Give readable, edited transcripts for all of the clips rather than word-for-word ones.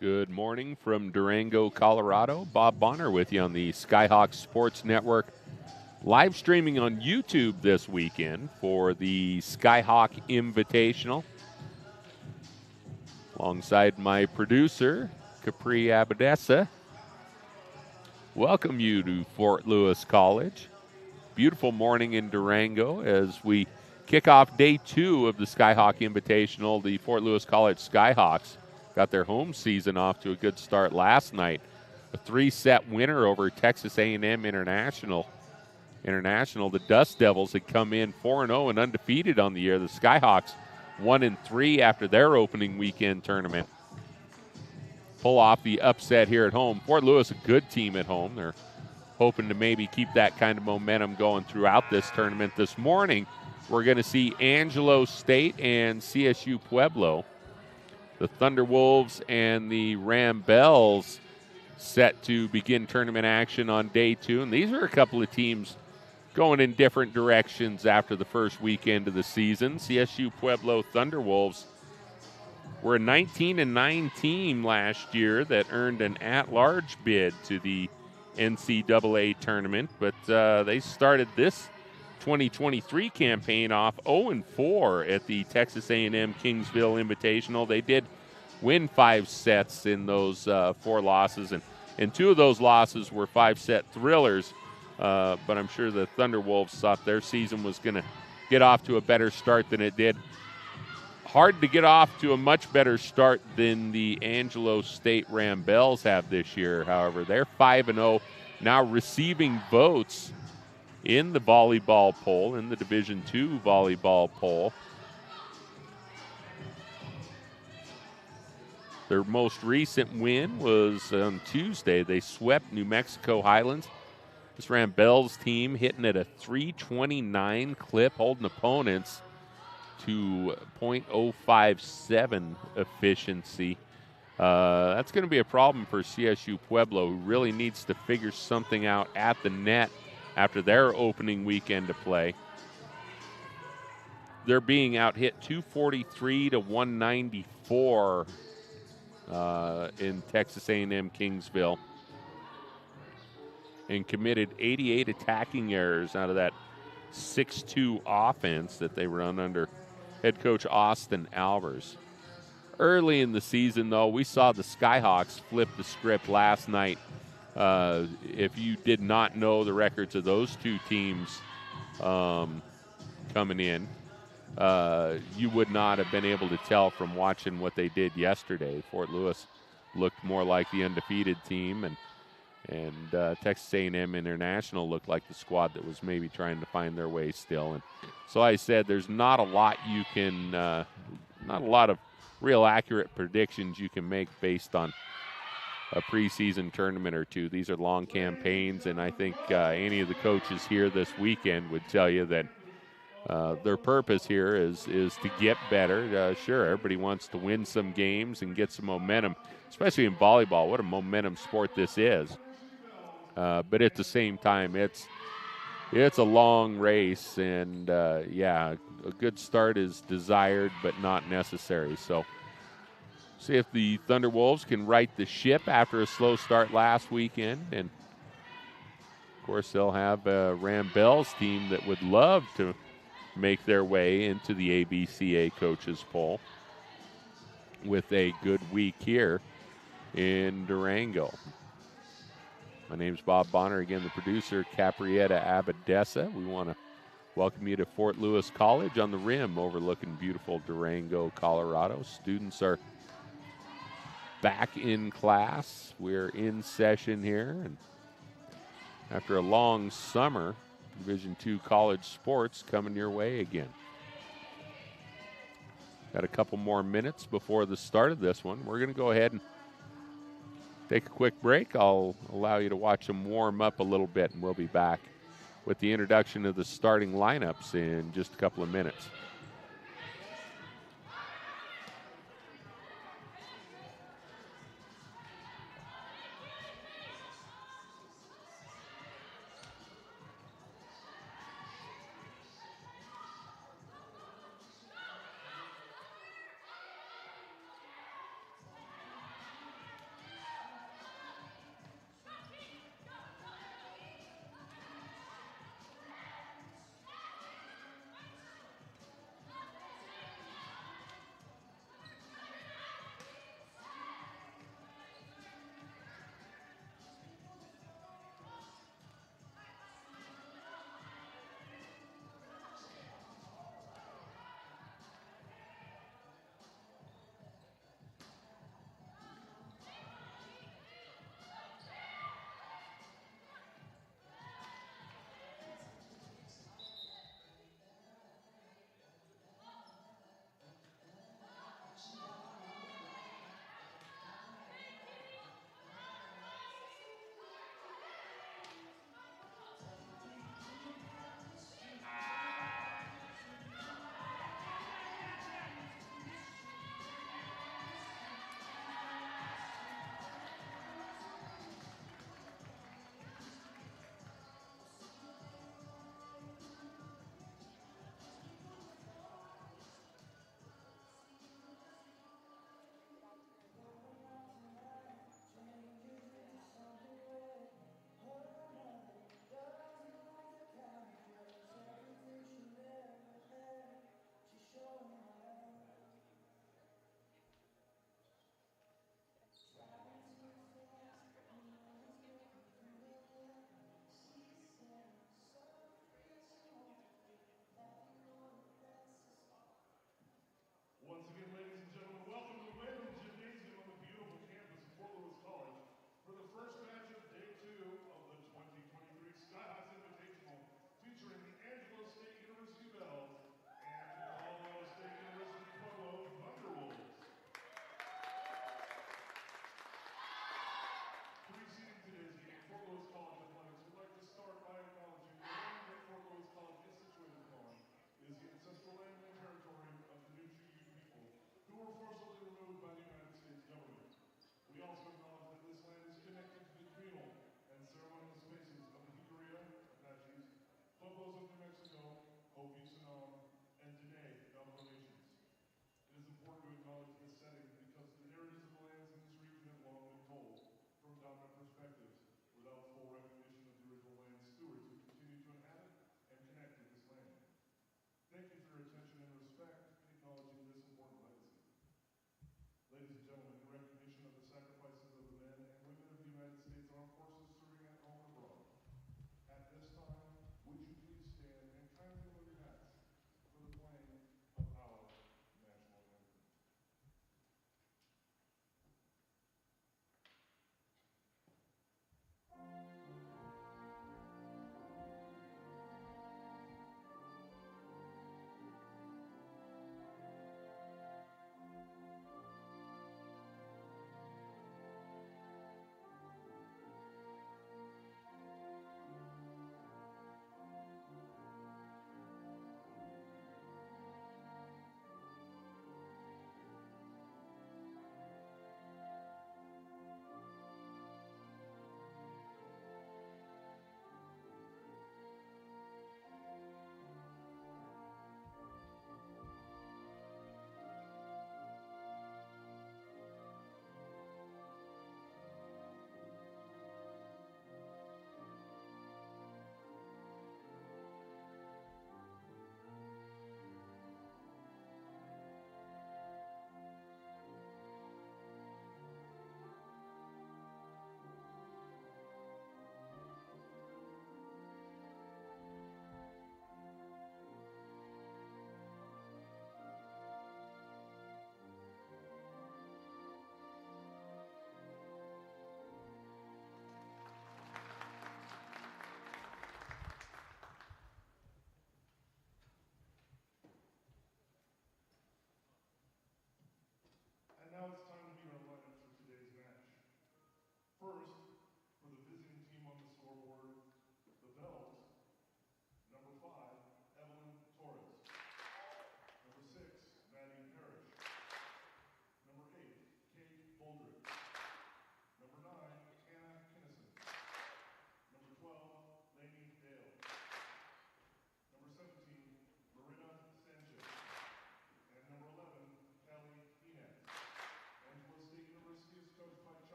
Good morning from Durango, Colorado. Bob Bonner with you on the Skyhawks Sports Network. Live streaming on YouTube this weekend for the Skyhawk Invitational. Alongside my producer, Capri Abadessa. Welcome you to Fort Lewis College. Beautiful morning in Durango as we kick off day 2 of the Skyhawk Invitational. The Fort Lewis College Skyhawks got their home season off to a good start last night. A 3-set winner over Texas A&M International. The Dust Devils had come in 4-0 and undefeated on the year. The Skyhawks 1-3 after their opening weekend tournament. Pull off the upset here at home. Fort Lewis, a good team at home. They're hoping to maybe keep that kind of momentum going throughout this tournament. This morning, we're going to see Angelo State and CSU Pueblo. The Thunderwolves and the Rambells set to begin tournament action on day 2. And these are a couple of teams going in different directions after the first weekend of the season. CSU Pueblo Thunderwolves were a 19-9 team last year that earned an at-large bid to the NCAA tournament, but they started this 2023 campaign off 0-4 at the Texas A&M Kingsville Invitational. They did win 5 sets in those 4 losses, and 2 of those losses were 5-set thrillers, but I'm sure the Thunderwolves thought their season was going to get off to a better start than it did. Hard to get off to a much better start than the Angelo State Rambells have this year, however. They're 5-0, now receiving votes in the volleyball poll, in the Division II volleyball poll. Their most recent win was on Tuesday. They swept New Mexico Highlands. This Rambells team hitting at a .329 clip, holding opponents to .057 efficiency. That's going to be a problem for CSU Pueblo, who really needs to figure something out at the net after their opening weekend of play. They're being out-hit 243 to 194 in Texas A&M Kingsville, and committed 88 attacking errors out of that 6-2 offense that they run under head coach Austin Albers. Early in the season, though, we saw the Skyhawks flip the script last night. If you did not know the records of those 2 teams coming in, you would not have been able to tell from watching what they did yesterday. Fort Lewis looked more like the undefeated team, and Texas A&M International looked like the squad that was maybe trying to find their way still. And so I said there's not a lot you can, not a lot of real accurate predictions you can make based on a preseason tournament or 2. These are long campaigns, and I think any of the coaches here this weekend would tell you that their purpose here is to get better. Sure, everybody wants to win some games and get some momentum, especially in volleyball. What a momentum sport this is. But at the same time, it's a long race, and a good start is desired but not necessary. So see if the Thunderwolves can right the ship after a slow start last weekend. And, of course, they'll have a Rambells team that would love to make their way into the ABCA coaches poll with a good week here in Durango. My name's Bob Bonner, again, the producer, Caprietta Abadessa. We want to welcome you to Fort Lewis College on the rim overlooking beautiful Durango, Colorado. Students are back in class. We're in session here. And after a long summer, Division II college sports coming your way again. Got a couple more minutes before the start of this one. We're going to go ahead and take a quick break. I'll allow you to watch them warm up a little bit, and we'll be back with the introduction of the starting lineups in just a couple of minutes.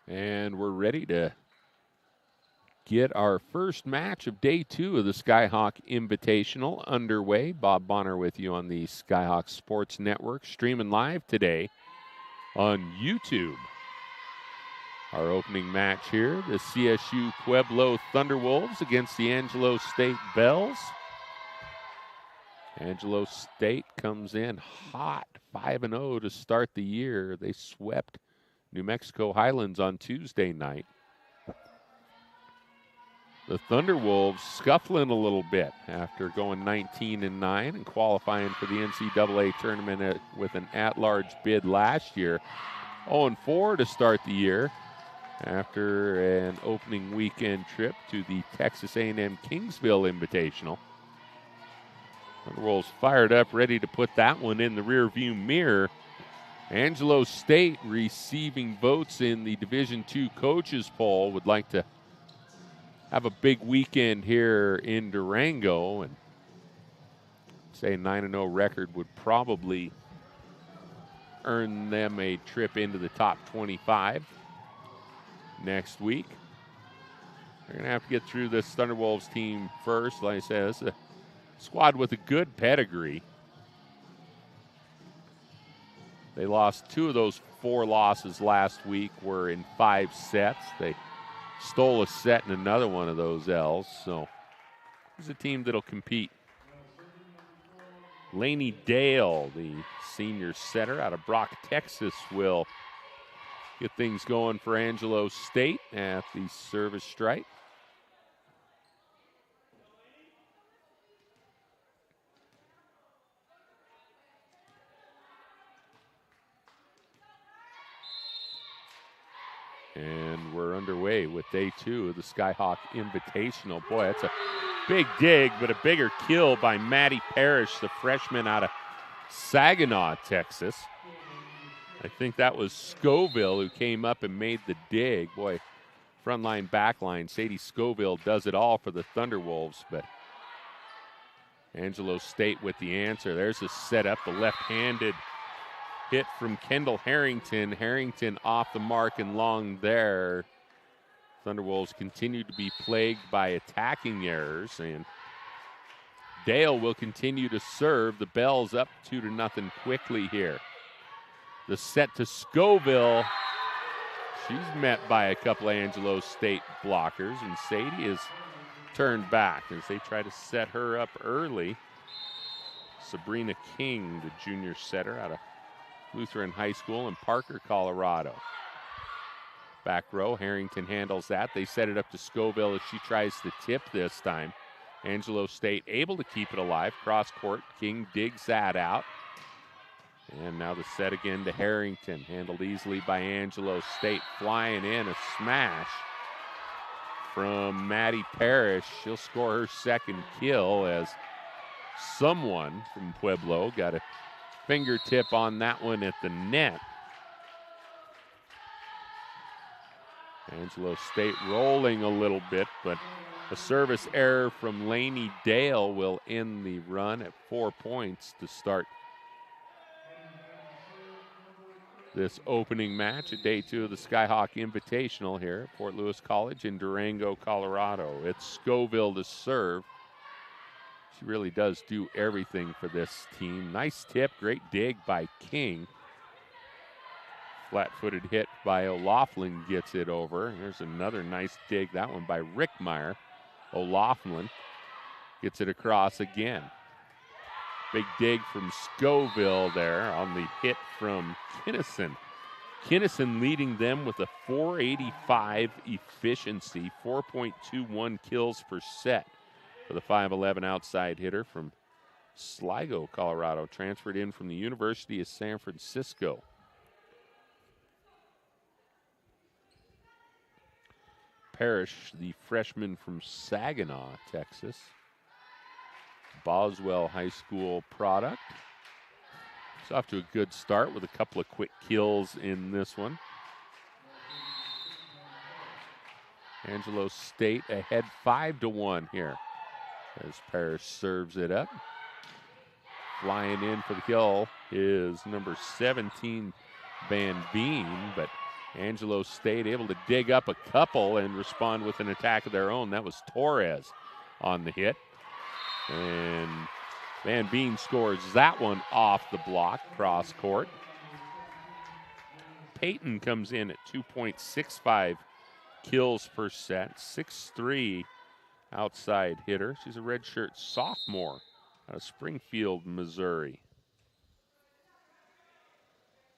And we're ready to get our first match of day 2 of the Skyhawk Invitational underway. Bob Bonner with you on the Skyhawk Sports Network, streaming live today on YouTube. Our opening match here, the CSU Pueblo Thunderwolves against the Angelo State Bells. Angelo State comes in hot, 5-0 to start the year. They swept New Mexico Highlands on Tuesday night. The Thunderwolves scuffling a little bit after going 19-9 and qualifying for the NCAA tournament with an at-large bid last year. 0-4 to start the year after an opening weekend trip to the Texas A&M Kingsville Invitational. Thunderwolves fired up, ready to put that one in the rearview mirror. Angelo State receiving votes in the Division II coaches poll would like to have a big weekend here in Durango, and say a 9-0 record would probably earn them a trip into the top 25 next week. They're going to have to get through this Thunderwolves team first. Like I said, it's a squad with a good pedigree. They lost 2 of those 4 losses last week were in 5 sets. They stole a set in another one of those L's, so it's a team that'll compete. Laney Dale, the senior setter out of Brock, Texas, will get things going for Angelo State at the service stripe. And we're underway with day 2 of the Skyhawk Invitational. Boy, that's a big dig, but a bigger kill by Maddie Parrish, the freshman out of Saginaw, Texas. I think that was Scoville who came up and made the dig. Boy, front line, back line, Sadie Scoville does it all for the Thunderwolves, but Angelo State with the answer. There's a setup, the left-handed hit from Kendall Harrington. Harrington off the mark and long there. Thunderwolves continue to be plagued by attacking errors, and Dale will continue to serve. The Bells up 2-0 quickly here. The set to Scoville. She's met by a couple of Angelo State blockers, and Sadie is turned back as they try to set her up early. Sabrina King, the junior setter out of Lutheran High School in Parker, Colorado. Back row, Harrington handles that. They set it up to Scoville as she tries to tip this time. Angelo State able to keep it alive. Cross court, King digs that out. And now the set again to Harrington. Handled easily by Angelo State. Flying in, a smash from Maddie Parrish. She'll score her second kill as someone from Pueblo got a fingertip on that one at the net. Angelo State rolling a little bit, but a service error from Laney Dale will end the run at 4 points to start this opening match at day 2 of the Skyhawk Invitational here at Fort Lewis College in Durango, Colorado. It's Scoville to serve. She really does do everything for this team. Nice tip, great dig by King. Flat-footed hit by O'Laughlin gets it over. There's another nice dig, that one by Rickmeyer. O'Laughlin gets it across again. Big dig from Scoville there on the hit from Kinnison. Kinnison leading them with a .485 efficiency, 4.21 kills per set for the 5'11" outside hitter from Sligo, Colorado, transferred in from the University of San Francisco. Parrish, the freshman from Saginaw, Texas. Boswell High School product. It's off to a good start with a couple of quick kills in this one. Angelo State ahead 5-1 here as Parrish serves it up. Flying in for the kill is number 17, Van Veen, but Angelo State able to dig up a couple and respond with an attack of their own. That was Torres on the hit. And Van Veen scores that one off the block, cross court. Peyton comes in at 2.65 kills per set, 6'3" outside hitter. She's a redshirt sophomore out of Springfield, Missouri.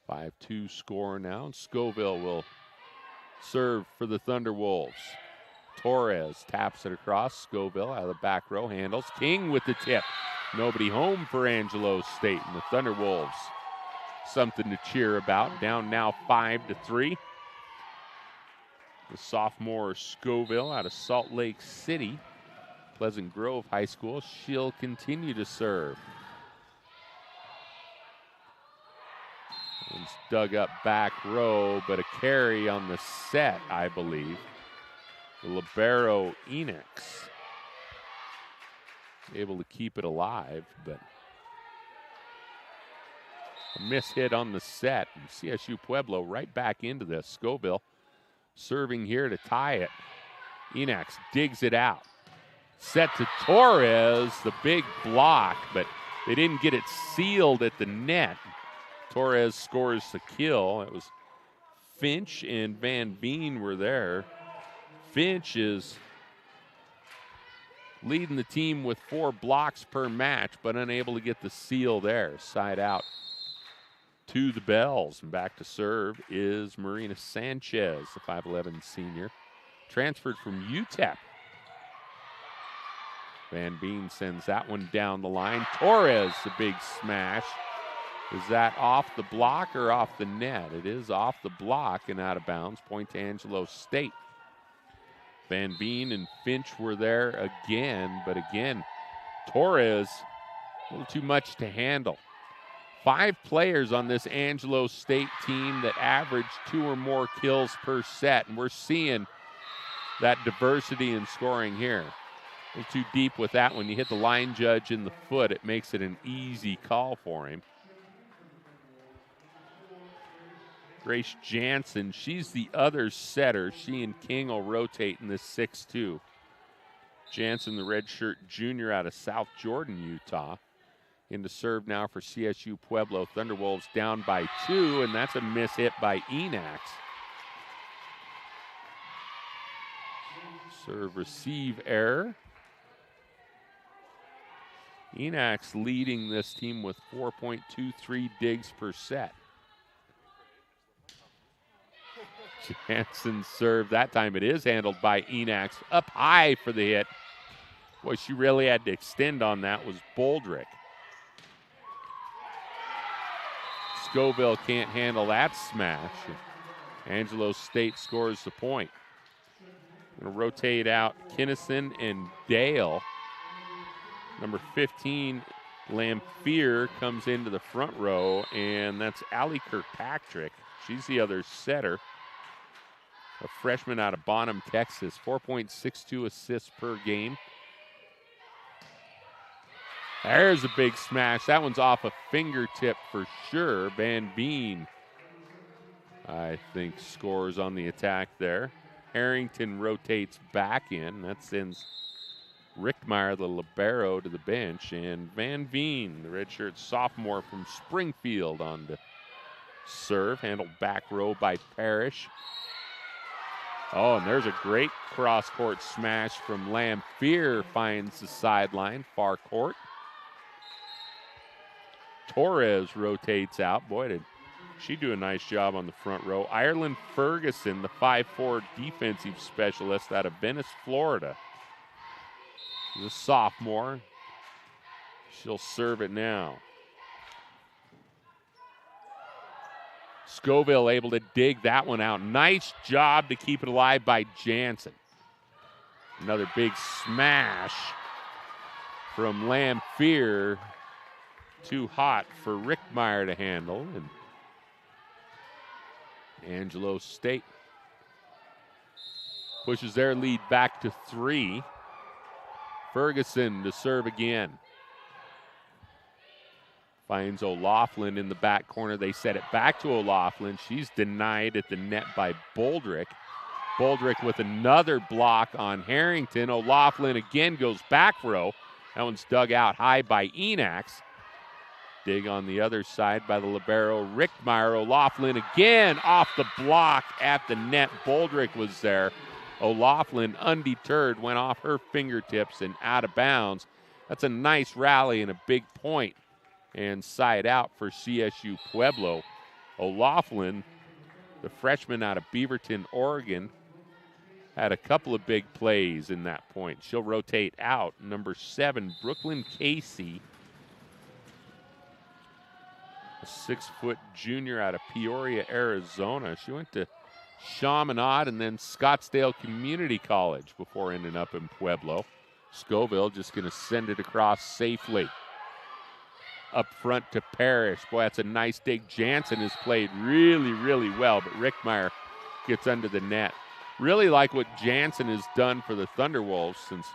5-2 score now, and Scoville will serve for the Thunderwolves. Torres taps it across. Scoville out of the back row, handles. King with the tip. Nobody home for Angelo State, and the Thunderwolves something to cheer about. Down now 5-3. The sophomore Scoville out of Salt Lake City, Pleasant Grove High School. She'll continue to serve. It's dug up back row, but a carry on the set, I believe. The libero Enix able to keep it alive, but a miss hit on the set. And CSU Pueblo right back into this. Scoville serving here to tie it. Enix digs it out. Set to Torres, the big block, but they didn't get it sealed at the net. Torres scores the kill. It was Finch and Van Veen were there. Finch is leading the team with 4 blocks per match, but unable to get the seal there. Side out to the Bells. And back to serve is Marina Sanchez, the 5'11 senior. Transferred from UTEP. Van Veen sends that one down the line. Torres, the big smash. Is that off the block or off the net? It is off the block and out of bounds. Point to Angelo State. Van Veen and Finch were there again, but again, Torres, a little too much to handle. 5 players on this Angelo State team that average 2 or more kills per set, and we're seeing that diversity in scoring here. A little too deep with that one. You hit the line judge in the foot, it makes it an easy call for him. Grace Jansen, she's the other setter. She and King will rotate in this 6-2. Jansen, the redshirt junior out of South Jordan, Utah. In to serve now for CSU Pueblo. Thunderwolves down by 2, and that's a miss hit by Enax. Serve receive error. Enax leading this team with 4.23 digs per set. Jansen serve. That time it is handled by Enax. Up high for the hit. Boy, she really had to extend on that was Boldrick. Scoville can't handle that smash. Angelo State scores the point. Going to rotate out Kinnison and Dale. Number 15, Lamphere, comes into the front row, and that's Allie Kirkpatrick. She's the other setter. A freshman out of Bonham, Texas. 4.62 assists per game. There's a big smash. That one's off a fingertip for sure. Van Veen, I think, scores on the attack there. Harrington rotates back in. That sends Rickmeyer, the libero, to the bench. And Van Veen, the redshirt sophomore from Springfield, on to serve. Handled back row by Parrish. Oh, and there's a great cross-court smash from Lamphere. Finds the sideline, far court. Torres rotates out. Boy, did she do a nice job on the front row. Ireland Ferguson, the 5'4" defensive specialist out of Venice, Florida. She's a sophomore. She'll serve it now. Scoville able to dig that one out. Nice job to keep it alive by Jansen. Another big smash from Lamphere. Too hot for Rickmeyer to handle. And Angelo State pushes their lead back to 3. Ferguson to serve again. Finds O'Loughlin in the back corner. They set it back to O'Loughlin. She's denied at the net by Boldrick. Boldrick with another block on Harrington. O'Loughlin again goes back row. That one's dug out high by Enax. Dig on the other side by the libero, Rickmeyer. O'Loughlin again off the block at the net. Boldrick was there. O'Loughlin, undeterred, went off her fingertips and out of bounds. That's a nice rally and a big point. And side out for CSU Pueblo. O'Loughlin, the freshman out of Beaverton, Oregon, had a couple of big plays in that point. She'll rotate out. Number 7, Brooklyn Casey, a 6-foot junior out of Peoria, Arizona. She went to Chaminade and then Scottsdale Community College before ending up in Pueblo. Scoville just going to send it across safely. Up front to Parrish. Boy, that's a nice dig. Jansen has played really, really well, but Rickmeyer gets under the net. Really like what Jansen has done for the Thunderwolves since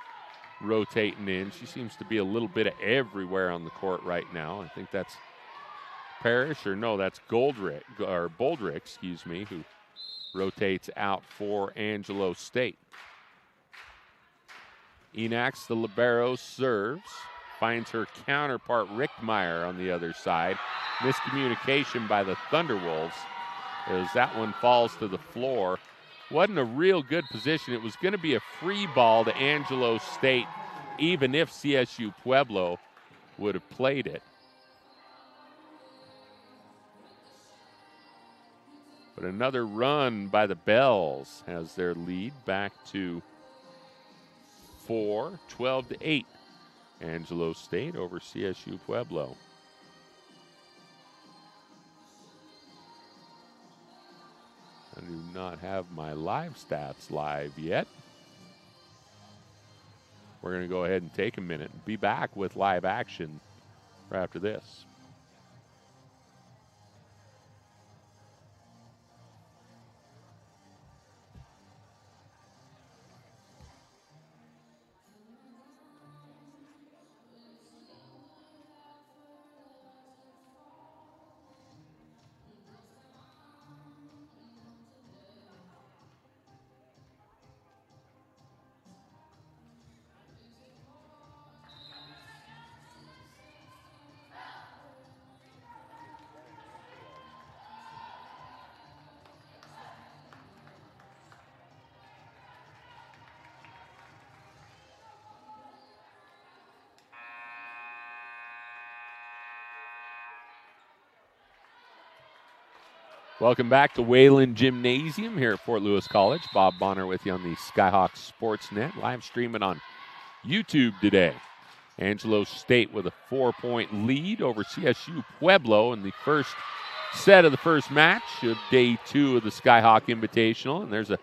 rotating in. She seems to be a little bit of everywhere on the court right now. I think that's Parrish, or no, that's Boldrick, who rotates out for Angelo State. Enax, the libero, serves. Finds her counterpart, Rickmeyer, on the other side. Miscommunication by the Thunderwolves as that one falls to the floor. Wasn't a real good position. It was going to be a free ball to Angelo State, even if CSU Pueblo would have played it. But another run by the Bells has their lead back to 4, 12-8. Angelo State over CSU Pueblo. I do not have my live stats live yet. We're going to go ahead and take a minute and be back with live action right after this. Welcome back to Wayland Gymnasium here at Fort Lewis College. Bob Bonner with you on the Skyhawks Sportsnet, live streaming on YouTube today. Angelo State with a 4-point lead over CSU Pueblo in the first set of the first match of day 2 of the Skyhawk Invitational. And there's a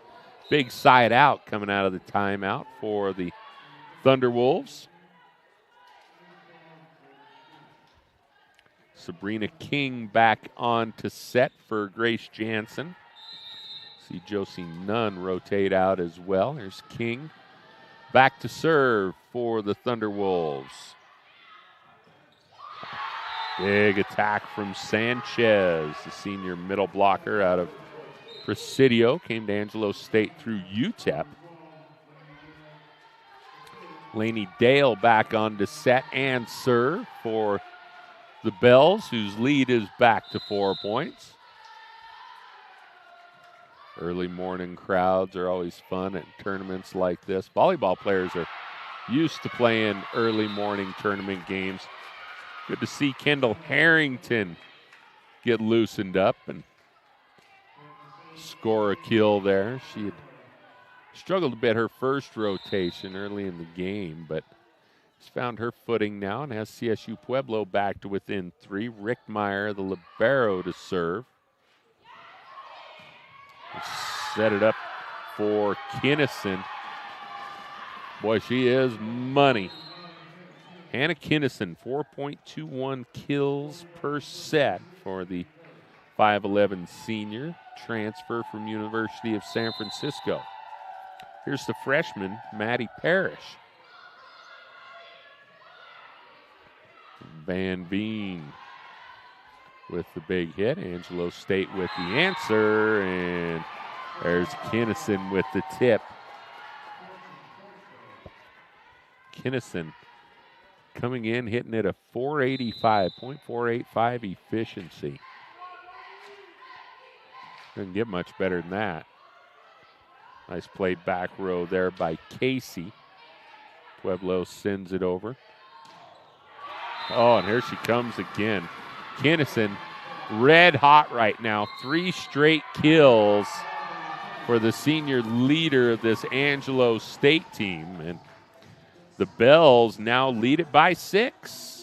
big side out coming out of the timeout for the Thunderwolves. Sabrina King back on to set for Grace Jansen. See Josie Nunn rotate out as well. There's King back to serve for the Thunderwolves. Big attack from Sanchez, the senior middle blocker out of Presidio. Came to Angelo State through UTEP. Lainey Dale back on to set and serve for the Bells, whose lead is back to 4 points. Early morning crowds are always fun at tournaments like this. Volleyball players are used to playing early morning tournament games. Good to see Kendall Harrington get loosened up and score a kill there. She had struggled a bit her first rotation early in the game, but has found her footing now and has CSU Pueblo back to within 3. Rickmeyer, the libero, to serve. Set it up for Kinnison. Boy, she is money. Hannah Kinnison, 4.21 kills per set for the 5'11 senior, transfer from University of San Francisco. Here's the freshman, Maddie Parrish. Van Veen with the big hit. Angelo State with the answer, and there's Kinnison with the tip. Kinnison coming in, hitting it a 485.485 efficiency. Doesn't get much better than that. Nice play back row there by Casey. Pueblo sends it over. Oh, and here she comes again. Kinnison, red hot right now. 3 straight kills for the senior leader of this Angelo State team. And the Bells now lead it by 6.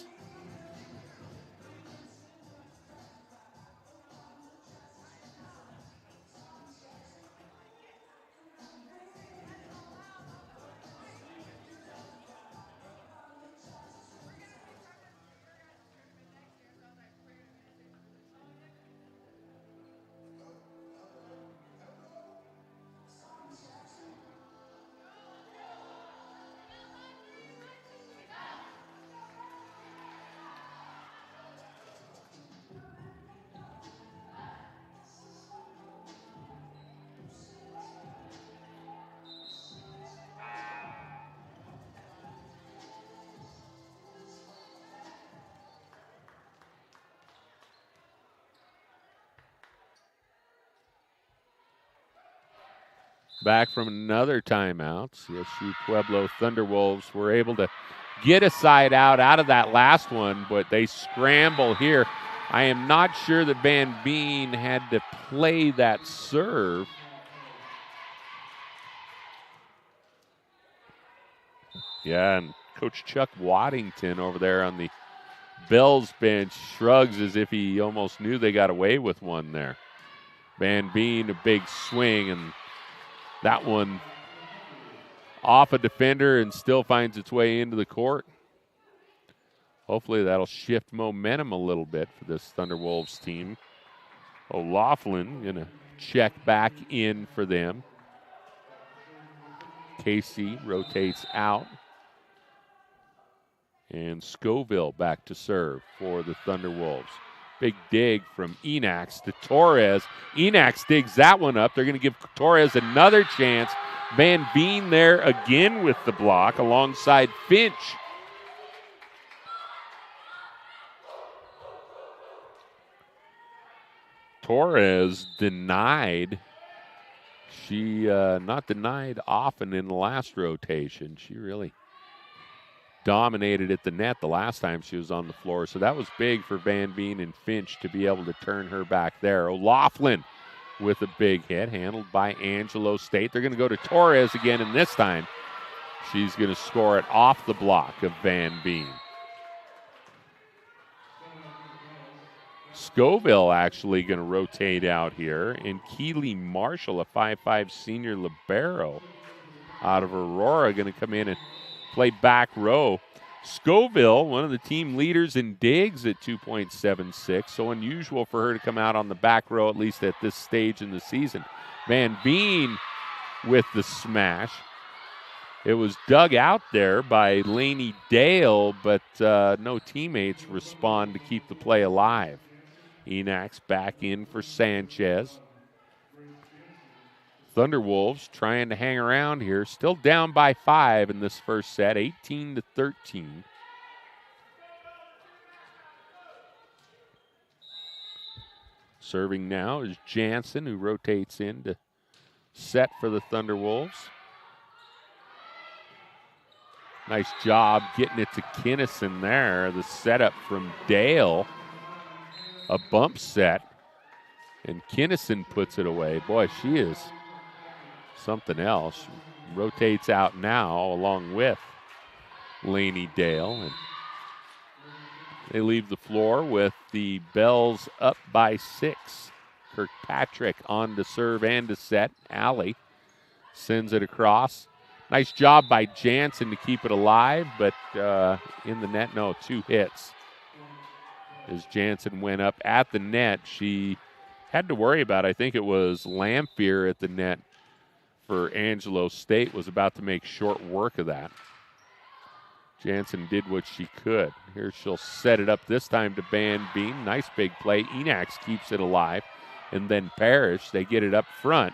Back from another timeout. CSU Pueblo Thunderwolves were able to get a side out of that last one, but they scramble here. I am not sure that Van Veen had to play that serve. Yeah, and Coach Chuck Waddington over there on the Bells bench shrugs as if he almost knew they got away with one there. Van Veen, a big swing, and that one off a defender and still finds its way into the court. Hopefully that'll shift momentum a little bit for this Thunderwolves team. O'Laughlin going to check back in for them. Casey rotates out. And Scoville back to serve for the Thunderwolves. Big dig from Enax to Torres. Enax digs that one up. They're going to give Torres another chance. Van Veen there again with the block alongside Finch. Torres denied. She not denied often in the last rotation. She really dominated at the net the last time she was on the floor. So that was big for Van Veen and Finch to be able to turn her back there. O'Laughlin with a big hit, handled by Angelo State. They're going to go to Torres again, and this time she's going to score it off the block of Van Veen. Scoville actually going to rotate out here, and Keely Marshall, a 5'5" senior libero out of Aurora, going to come in and play back row. Scoville, one of the team leaders in digs at 2.76, so unusual for her to come out on the back row, at least at this stage in the season. Van Veen with the smash. It was dug out there by Lainey Dale, but no teammates respond to keep the play alive. Enax back in for Sanchez. Thunderwolves trying to hang around here. Still down by 5 in this first set, 18-13. Serving now is Jansen, who rotates in to set for the Thunderwolves. Nice job getting it to Kinnison there. The setup from Dale. A bump set. And Kinnison puts it away. Boy, she is something else. Rotates out now along with Lainey Dale. And they leave the floor with the Bells up by 6. Kirkpatrick on to serve and to set. Alley sends it across. Nice job by Jansen to keep it alive, but in the net, no, 2 hits. As Jansen went up at the net, she had to worry about, I think it was Lamphere at the net for Angelo State, was about to make short work of that. Jansen did what she could. Here she'll set it up this time to Van Bean. Nice big play. Enax keeps it alive. And then Parrish, they get it up front.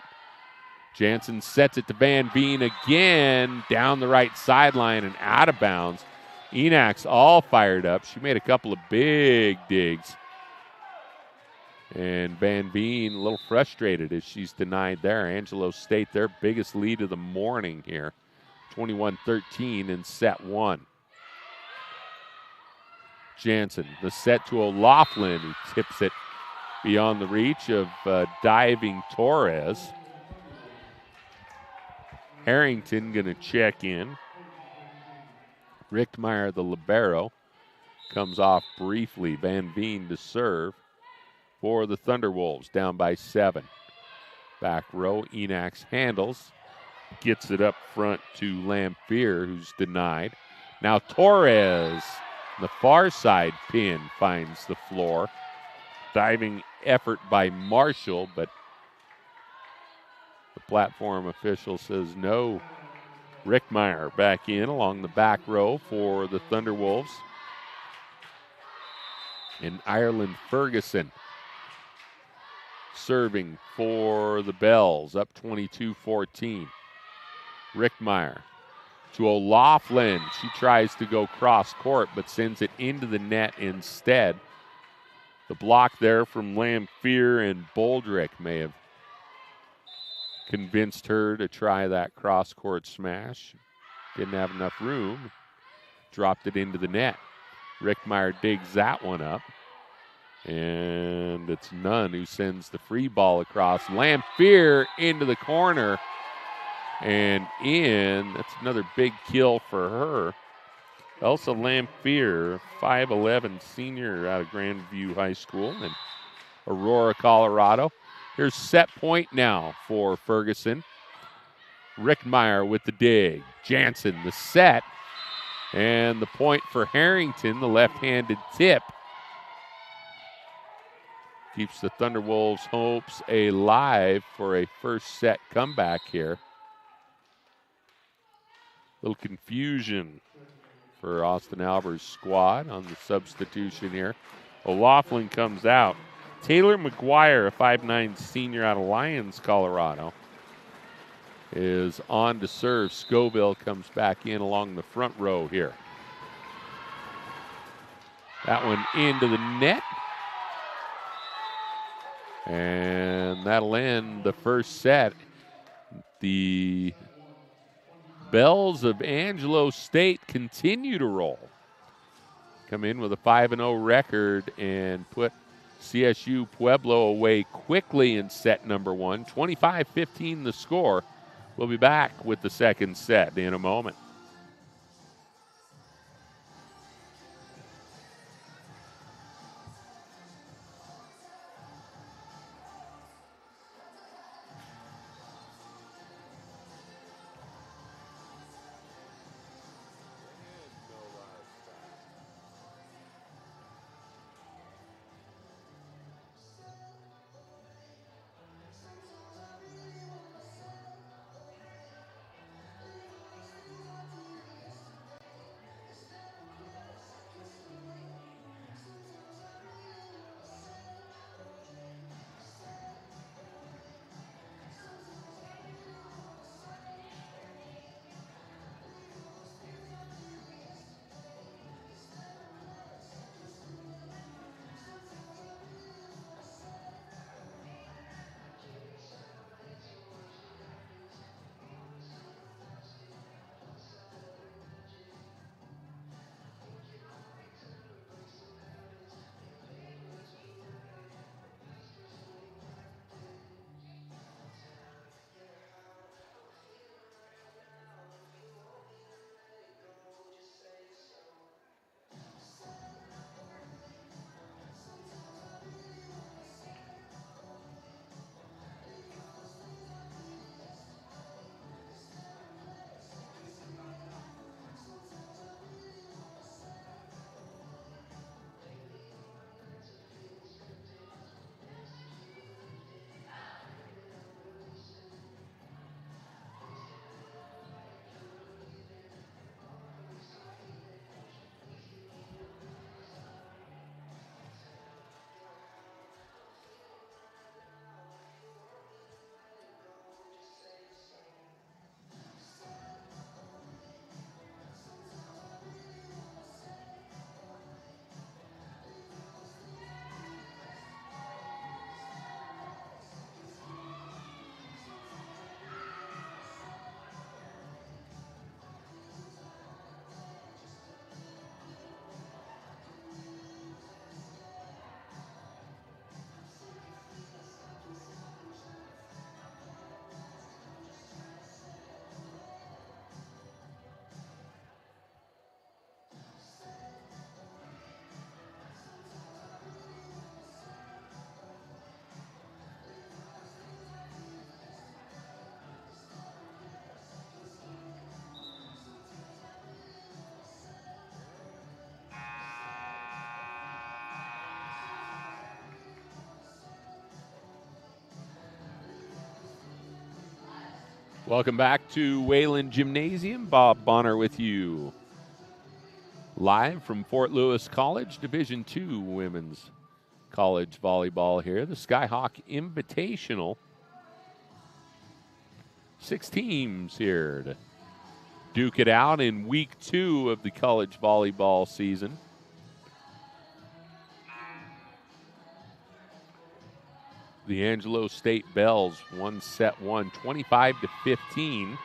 Jansen sets it to Van Bean again, down the right sideline and out of bounds. Enax all fired up. She made a couple of big digs. And Van Bean a little frustrated as she's denied there. Angelo State, their biggest lead of the morning here. 21-13 in set one. Jansen, the set to O'Laughlin, who tips it beyond the reach of diving Torres. Harrington going to check in. Richtmeyer, the libero, comes off briefly. Van Veen to serve for the Thunderwolves, down by 7. Back row, Enax handles. Gets it up front to Lamphere, who's denied. Now Torres, the far side pin, finds the floor. Diving effort by Marshall, but the platform official says no. Richtmeyer back in along the back row for the Thunderwolves. And Ireland Ferguson serving for the Bells, up 22-14. Richtmeyer to O'Laughlin. She tries to go cross court, but sends it into the net instead. The block there from Lamphere and Boldrick may have convinced her to try that cross court smash. Didn't have enough room. Dropped it into the net. Richtmeyer digs that one up. And it's Nunn who sends the free ball across. Lamphere into the corner and in. That's another big kill for her. Elsa Lamphere, 5'11", senior out of Grandview High School in Aurora, Colorado. Here's set point now for Ferguson. Richtmeyer with the dig. Jansen the set. And the point for Harrington, the left-handed tip. Keeps the Thunderwolves' hopes alive for a first set comeback here. Little confusion for Austin Albert's squad on the substitution here. O'Laughlin comes out. Taylor McGuire, a 5'9" senior out of Lyons, Colorado, is on to serve. Scoville comes back in along the front row here. That one into the net. And that'll end the first set. The Bells of Angelo State continue to roll. Come in with a 5-0 record and put CSU Pueblo away quickly in set number one. 25-15 the score. We'll be back with the second set in a moment. Welcome back to Wayland Gymnasium. Bob Bonner with you. Live from Fort Lewis College, Division II Women's College Volleyball here. The Skyhawk Invitational. 6 teams here to duke it out in week 2 of the college volleyball season. The Angelo State Bells won set 1, 25-15.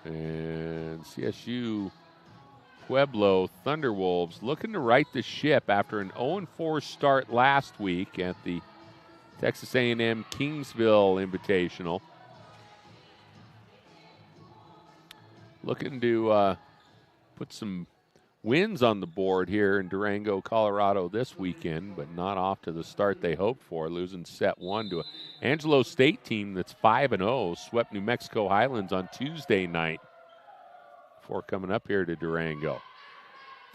And CSU Pueblo Thunderwolves looking to right the ship after an 0-4 start last week at the Texas A&M Kingsville Invitational. Looking to put some wins on the board here in Durango, Colorado this weekend, but not off to the start they hoped for, losing set 1 to an Angelo State team that's 5-0, swept New Mexico Highlands on Tuesday night before coming up here to Durango.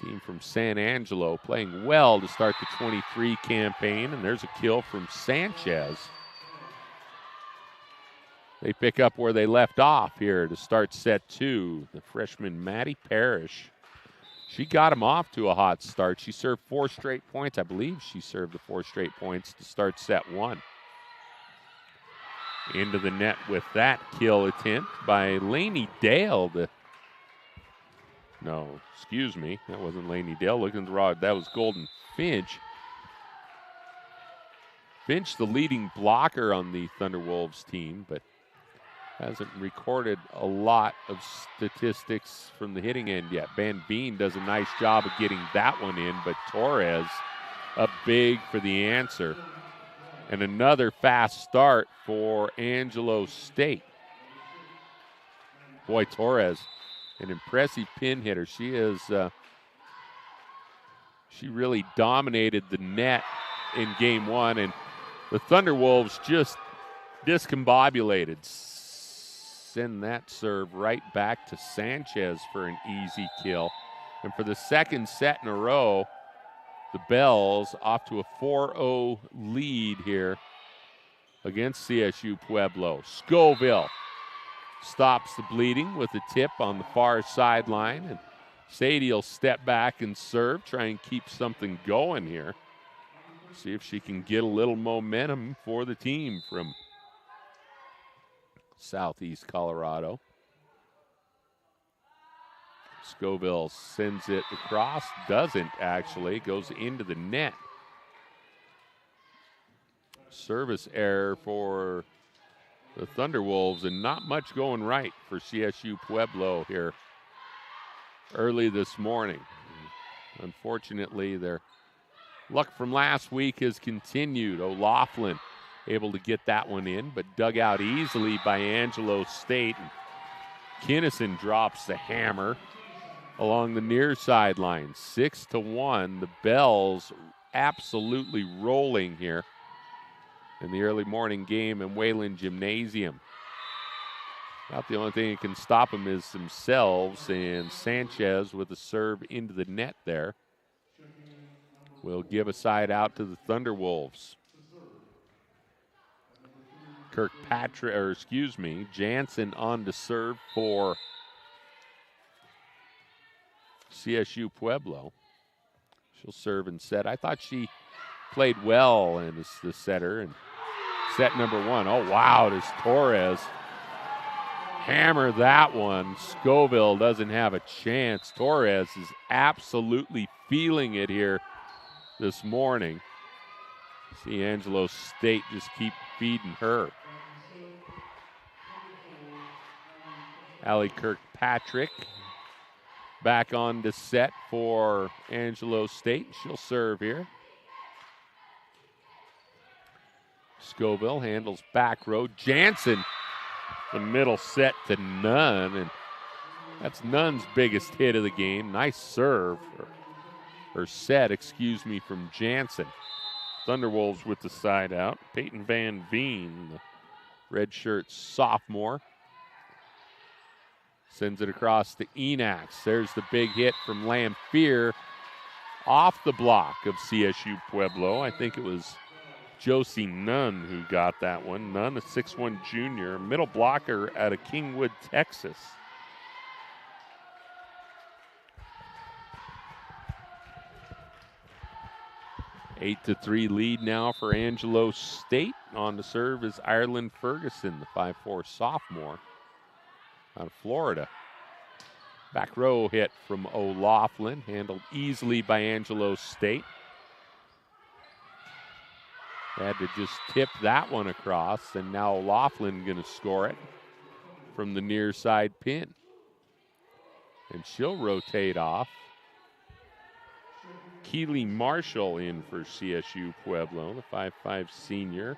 Team from San Angelo playing well to start the 23 campaign, and there's a kill from Sanchez. They pick up where they left off here to start set 2. The freshman Maddie Parrish. She got him off to a hot start. She served 4 straight points. I believe she served the 4 straight points to start set 1. Into the net with that kill attempt by Lainey Dale. No, excuse me. That wasn't Lainey Dale. Looking at the rod. That was Golden Finch. Finch, the leading blocker on the Thunderwolves team, but hasn't recorded a lot of statistics from the hitting end yet. Van Veen does a nice job of getting that one in, but Torres up big for the answer. And another fast start for Angelo State. Boy, Torres, an impressive pin hitter. She is, she really dominated the net in game 1, and the Thunderwolves just discombobulated. Send that serve right back to Sanchez for an easy kill. And for the second set in a row, the Bells off to a 4-0 lead here against CSU Pueblo. Scoville stops the bleeding with a tip on the far sideline, and Sadie will step back and serve, try and keep something going here. See if she can get a little momentum for the team from Southeast Colorado. Scoville sends it across, doesn't actually, goes into the net. Service error for the Thunderwolves, and not much going right for CSU Pueblo here early this morning. Unfortunately, their luck from last week has continued. O'Laughlin able to get that one in, but dug out easily by Angelo State. And Kinnison drops the hammer along the near sideline. 6-1. The Bells absolutely rolling here in the early morning game in Wayland Gymnasium. About the only thing that can stop them is themselves, and Sanchez with a serve into the net there will give a side out to the Thunderwolves. Jansen on to serve for CSU Pueblo. She'll serve and set. I thought she played well in the setter. And set number 1. Oh, wow, does Torres hammer that one. Scoville doesn't have a chance. Torres is absolutely feeling it here this morning. See Angelo State just keep feeding her. Allie Kirkpatrick back on to set for Angelo State. She'll serve here. Scoville handles back row. Jansen, the middle set to Nunn, and that's Nunn's biggest hit of the game. Nice serve, or set, excuse me, from Jansen. Thunderwolves with the side out. Peyton Van Veen, the redshirt sophomore, sends it across to Enax. There's the big hit from Lamphere off the block of CSU Pueblo. I think it was Josie Nunn who got that one. Nunn, a 6'1 junior, middle blocker out of Kingwood, Texas. Eight to 3 lead now for Angelo State. On to serve is Ireland Ferguson, the 5'4 sophomore out of Florida. Back row hit from O'Loughlin, handled easily by Angelo State. Had to just tip that one across, and now O'Loughlin going to score it from the near side pin. And she'll rotate off. Keely Marshall in for CSU Pueblo, the 5'5 senior.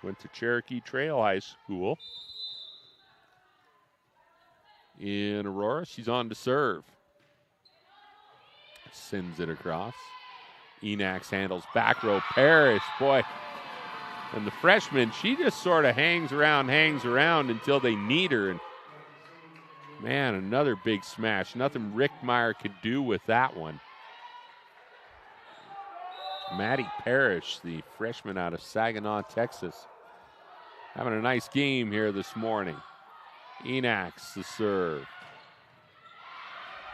Went to Cherokee Trail High School in Aurora. She's on to serve. Sends it across. Enax handles back row. Parrish, boy. And the freshman, she just sort of hangs around until they need her. And man, another big smash. Nothing Rick Meyer could do with that one. Maddie Parrish, the freshman out of Saginaw, Texas, having a nice game here this morning. Enax the serve.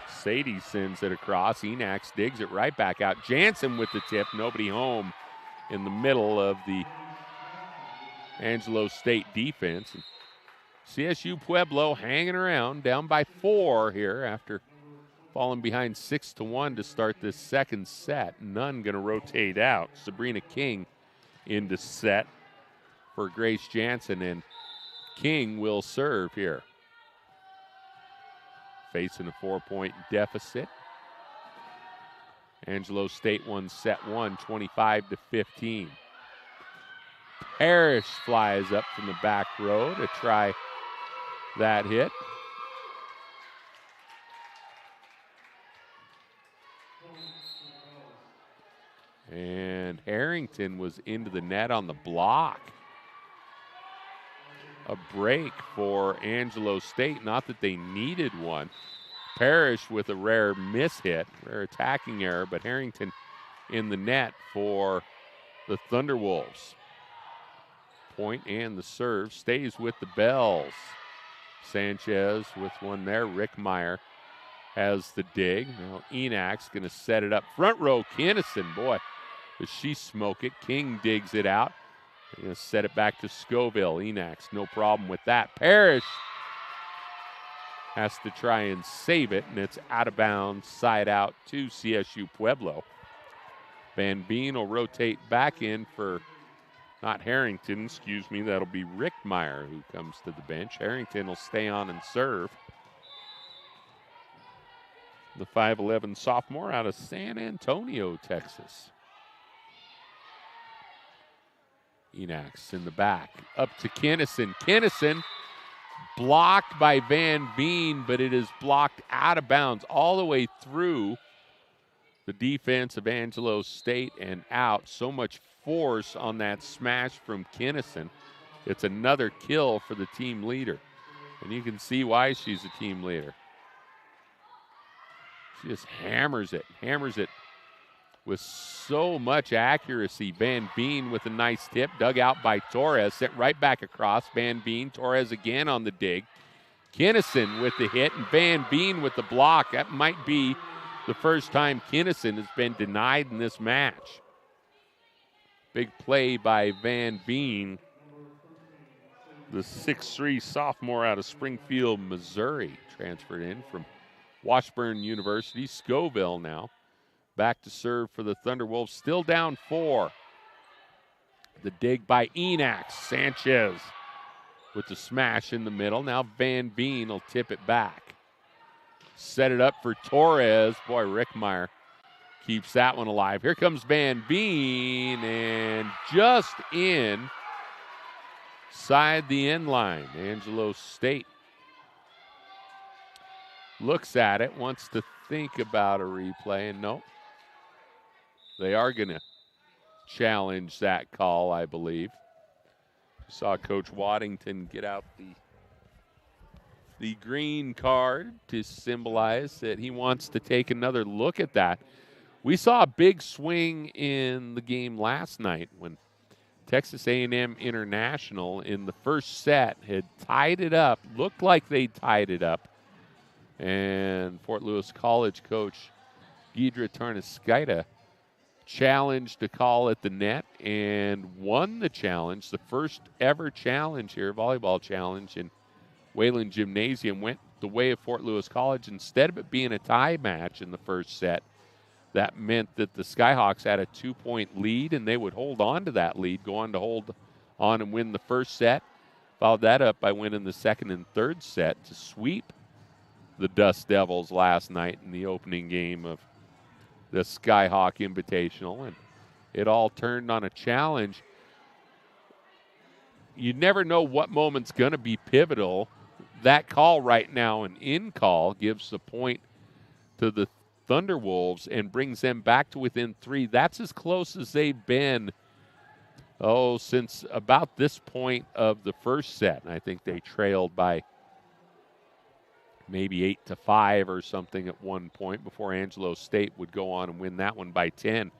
Sadie sends it across. Enax digs it right back out. Jansen with the tip. Nobody home in the middle of the Angelo State defense. And CSU Pueblo hanging around, down by 4 here after falling behind 6-1 to start this second set. Nunn going to rotate out. Sabrina King into set for Grace Jansen, and King will serve here. Facing a 4-point deficit. Angelo State won set 1, 25-15. Parrish flies up from the back row to try that hit. And Harrington was into the net on the block. A break for Angelo State, not that they needed one. Parrish with a rare mishit, rare attacking error, but Harrington in the net for the Thunderwolves. Point and the serve stays with the Bells. Sanchez with one there. Rick Meyer has the dig. Now Enax going to set it up. Front row, Kinnison, boy, does she smoke it. King digs it out. They're going to set it back to Scoville. Enax, no problem with that. Parrish has to try and save it, and it's out of bounds, side out to CSU Pueblo. Van Bean will rotate back in for, not Harrington, excuse me, that'll be Rick Meyer who comes to the bench. Harrington will stay on and serve. The 5'11 sophomore out of San Antonio, Texas. Enax in the back, up to Kinnison. Kinnison blocked by Van Veen, but it is blocked out of bounds all the way through the defense of Angelo State and out. So much force on that smash from Kinnison. It's another kill for the team leader. And you can see why she's a team leader. She just hammers it with so much accuracy. Van Veen with a nice tip, dug out by Torres, sent right back across. Van Veen, Torres again on the dig. Kinnison with the hit, and Van Veen with the block. That might be the first time Kinnison has been denied in this match. Big play by Van Veen, the 6'3 sophomore out of Springfield, Missouri, transferred in from Washburn University. Scoville now back to serve for the Thunderwolves, still down 4. The dig by Enax. Sanchez with the smash in the middle. Now Van Veen will tip it back. Set it up for Torres. Boy, Rick Meyer keeps that one alive. Here comes Van Veen, and just inside the end line. Angelo State looks at it, wants to think about a replay, and no. They are going to challenge that call, I believe. Saw Coach Waddington get out the green card to symbolize that he wants to take another look at that. We saw a big swing in the game last night when Texas A&M International in the first set had tied it up, looked like they tied it up, and Fort Lewis College coach Gidra Tarnaskaita challenged to call at the net and won the challenge, the first ever challenge here, volleyball challenge in Wayland Gymnasium, went the way of Fort Lewis College. Instead of it being a tie match in the first set, that meant that the Skyhawks had a 2-point lead, and they would hold on to that lead, go on to hold on and win the first set. Followed that up by winning the second and third set to sweep the Dust Devils last night in the opening game of the Skyhawk Invitational. And it all turned on a challenge. You never know what moment's going to be pivotal. That call right now, an in call, gives the point to the Thunderwolves and brings them back to within 3. That's as close as they've been, since about this point of the first set. And I think they trailed by maybe 8-5 or something at one point before Angelo State would go on and win that one by 10.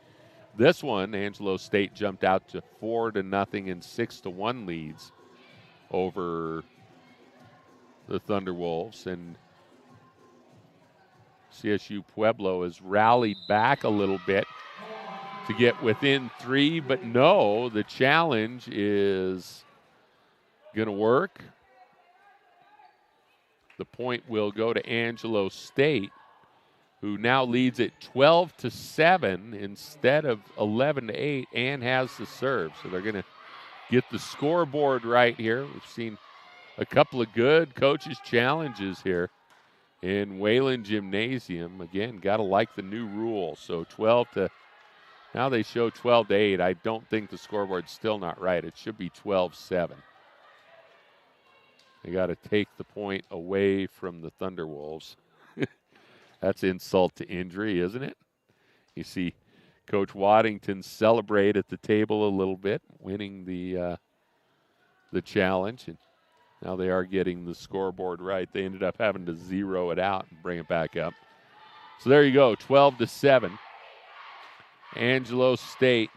This one, Angelo State jumped out to 4-0 and 6-1 leads over the Thunderwolves, and CSU Pueblo has rallied back a little bit to get within 3, but no, the challenge is going to work. The point will go to Angelo State, who now leads at 12-7 instead of 11-8 and has the serve. So they're going to get the scoreboard right here. We've seen a couple of good coaches' challenges here in Wayland Gymnasium. Again, got to like the new rule. So now they show 12-8. I don't think the scoreboard's still not right. It should be 12-7. They got to take the point away from the Thunderwolves. That's insult to injury, isn't it? You see Coach Waddington celebrate at the table a little bit, winning the challenge. And now they are getting the scoreboard right. They ended up having to zero it out and bring it back up. So there you go, 12-7. Angelo State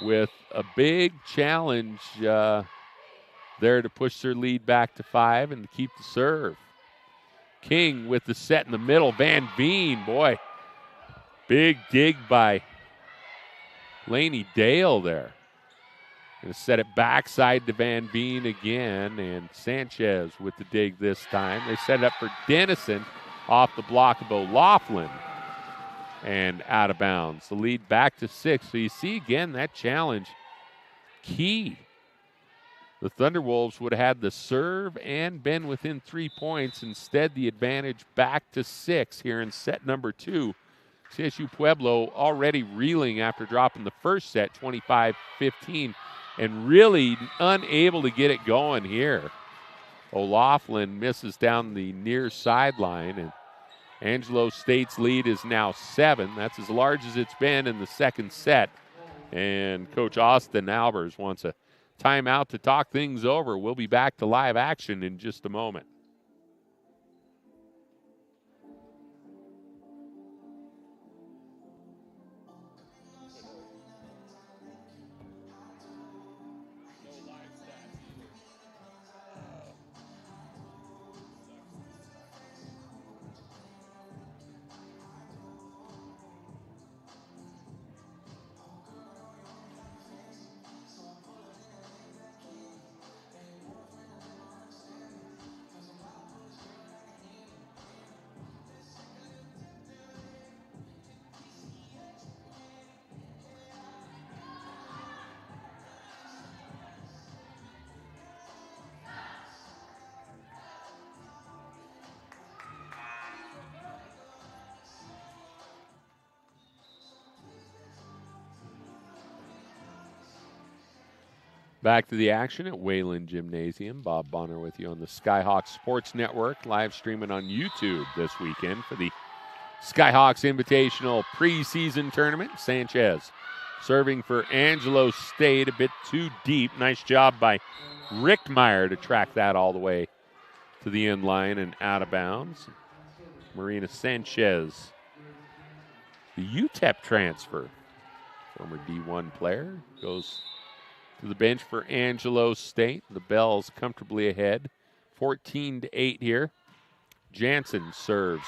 with a big challenge there to push their lead back to 5 and to keep the serve. King with the set in the middle. Van Veen, boy, big dig by Laney Dale there. Going to set it backside to Van Veen again, and Sanchez with the dig this time. They set it up for Dennison off the block of O'Laughlin and out of bounds. The lead back to 6. So you see again that challenge key. The Thunderwolves would have had the serve and been within 3 points. Instead, the advantage back to 6 here in set number 2. CSU Pueblo already reeling after dropping the first set, 25-15, and really unable to get it going here. O'Laughlin misses down the near sideline, and Angelo State's lead is now 7. That's as large as it's been in the second set. And Coach Austin Albers wants a timeout to talk things over. We'll be back to live action in just a moment. Back to the action at Wayland Gymnasium. Bob Bonner with you on the Skyhawks Sports Network, live streaming on YouTube this weekend for the Skyhawks Invitational preseason tournament. Sanchez serving for Angelo State, a bit too deep. Nice job by Rickmeyer to track that all the way to the end line and out of bounds. Marina Sanchez the UTEP transfer. Former D1 player goes to the bench for Angelo State. The Bells comfortably ahead, 14-8 here. Jansen serves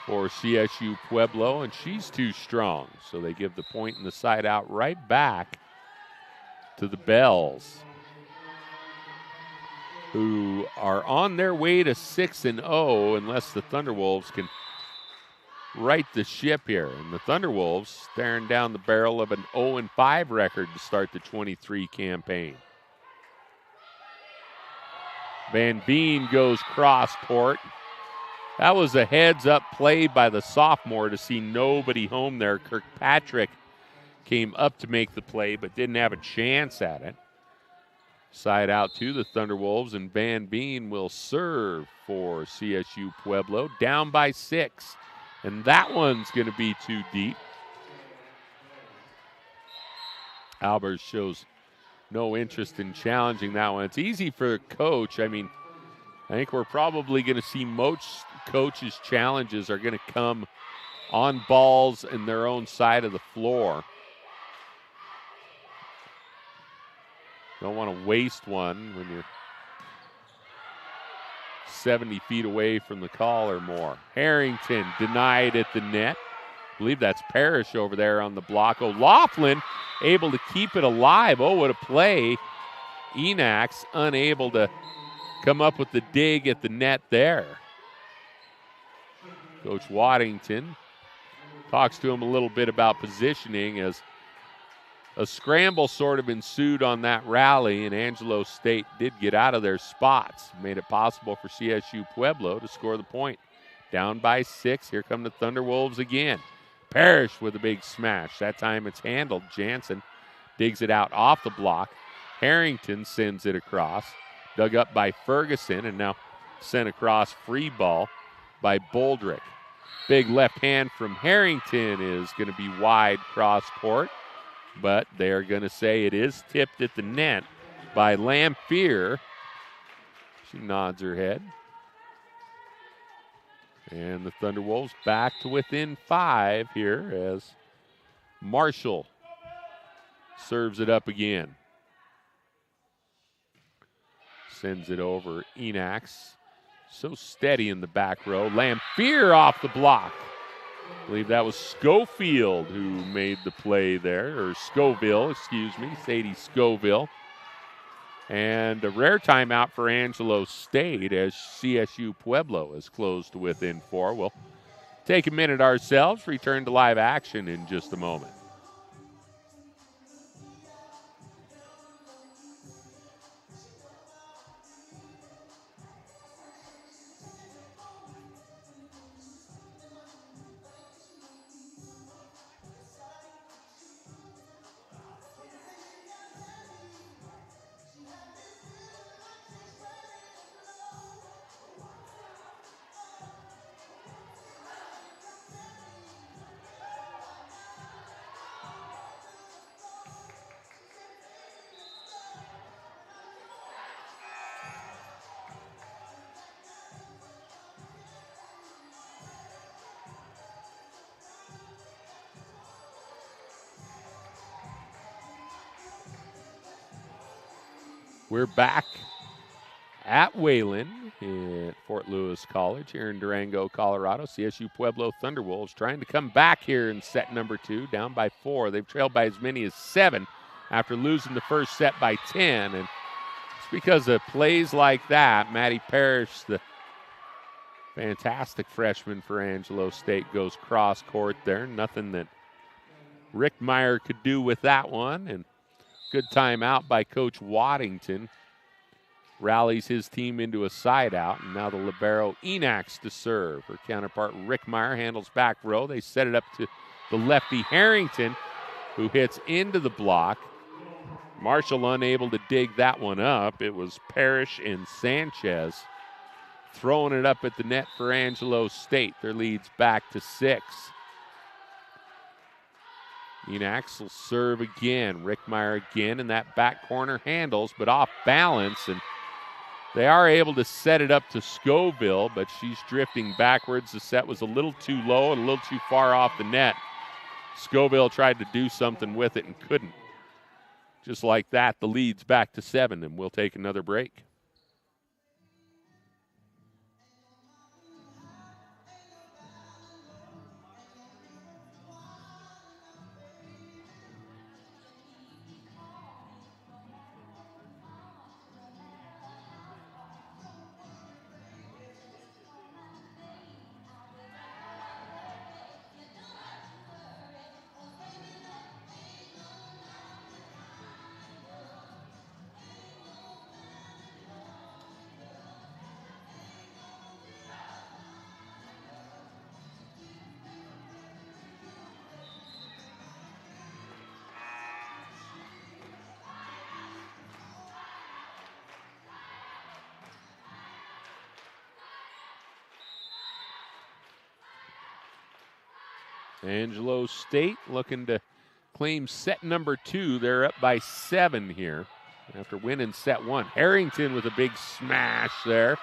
for CSU Pueblo, and she's too strong. So they give the point and the side out right back to the Bells, who are on their way to 6-0 unless the Thunderwolves can right the ship here. And the Thunderwolves staring down the barrel of an 0-5 record to start the 23 campaign. Van Veen goes cross court. That was a heads-up play by the sophomore to see nobody home there. Kirkpatrick came up to make the play but didn't have a chance at it. Side out to the Thunderwolves, and Van Veen will serve for CSU Pueblo. Down by 6, and that one's going to be too deep. Albers shows no interest in challenging that one. It's easy for a coach. I mean, I think we're probably going to see most coaches' challenges are going to come on balls in their own side of the floor. Don't want to waste one when you're 70 feet away from the call or more. Harrington denied at the net. I believe that's Parrish over there on the block. O'Laughlin able to keep it alive. Oh, what a play. Enax unable to come up with the dig at the net there. Coach Waddington talks to him a little bit about positioning as a scramble sort of ensued on that rally, and Angelo State did get out of their spots. Made it possible for CSU Pueblo to score the point. Down by 6. Here come the Thunderwolves again. Parrish with a big smash. That time it's handled. Jansen digs it out off the block. Harrington sends it across. Dug up by Ferguson, and now sent across free ball by Boldrick. Big left hand from Harrington is going to be wide cross court, but they're going to say it is tipped at the net by Lamphere. She nods her head. And the Thunderwolves back to within 5 here as Marshall serves it up again. Sends it over. Enax so steady in the back row. Lamphere off the block. I believe that was Schofield who made the play there, or Scoville, excuse me, Sadie Scoville. And a rare timeout for Angelo State as CSU Pueblo is closed to within 4. We'll take a minute ourselves, return to live action in just a moment. We're back at Wayland at Fort Lewis College here in Durango, Colorado. CSU Pueblo Thunderwolves trying to come back here in set number 2, down by 4. They've trailed by as many as 7 after losing the first set by 10. And it's because of plays like that. Maddie Parrish, the fantastic freshman for Angelo State, goes cross court there. Nothing that Rick Meyer could do with that one. And good timeout by Coach Waddington. Rallies his team into a side out, and now the libero Enax to serve. Her counterpart Rick Meyer handles back row. They set it up to the lefty Harrington, who hits into the block. Marshall unable to dig that one up. It was Parrish and Sanchez throwing it up at the net for Angelo State. Their lead's back to 6. Enax will serve again. Rick Meyer again, and that back corner handles, but off balance, and they are able to set it up to Scoville, but she's drifting backwards. The set was a little too low and a little too far off the net. Scoville tried to do something with it and couldn't. Just like that, the lead's back to 7, and we'll take another break. Angelo State looking to claim set number 2. They're up by 7 here after winning set 1. Harrington with a big smash there.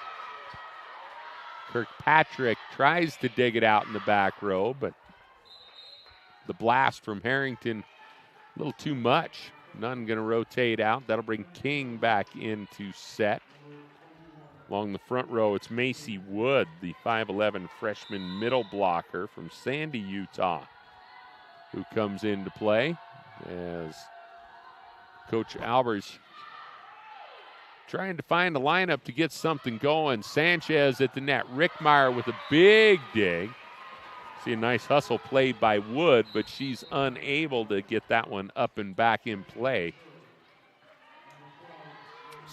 Kirkpatrick tries to dig it out in the back row, but the blast from Harrington a little too much. None going to rotate out. That'll bring King back into set. Along the front row, it's Macy Wood, the 5'11 freshman middle blocker from Sandy, Utah, who comes into play as Coach Albers trying to find a lineup to get something going. Sanchez at the net. Rickmeyer with a big dig. See a nice hustle played by Wood, but she's unable to get that one up and back in play.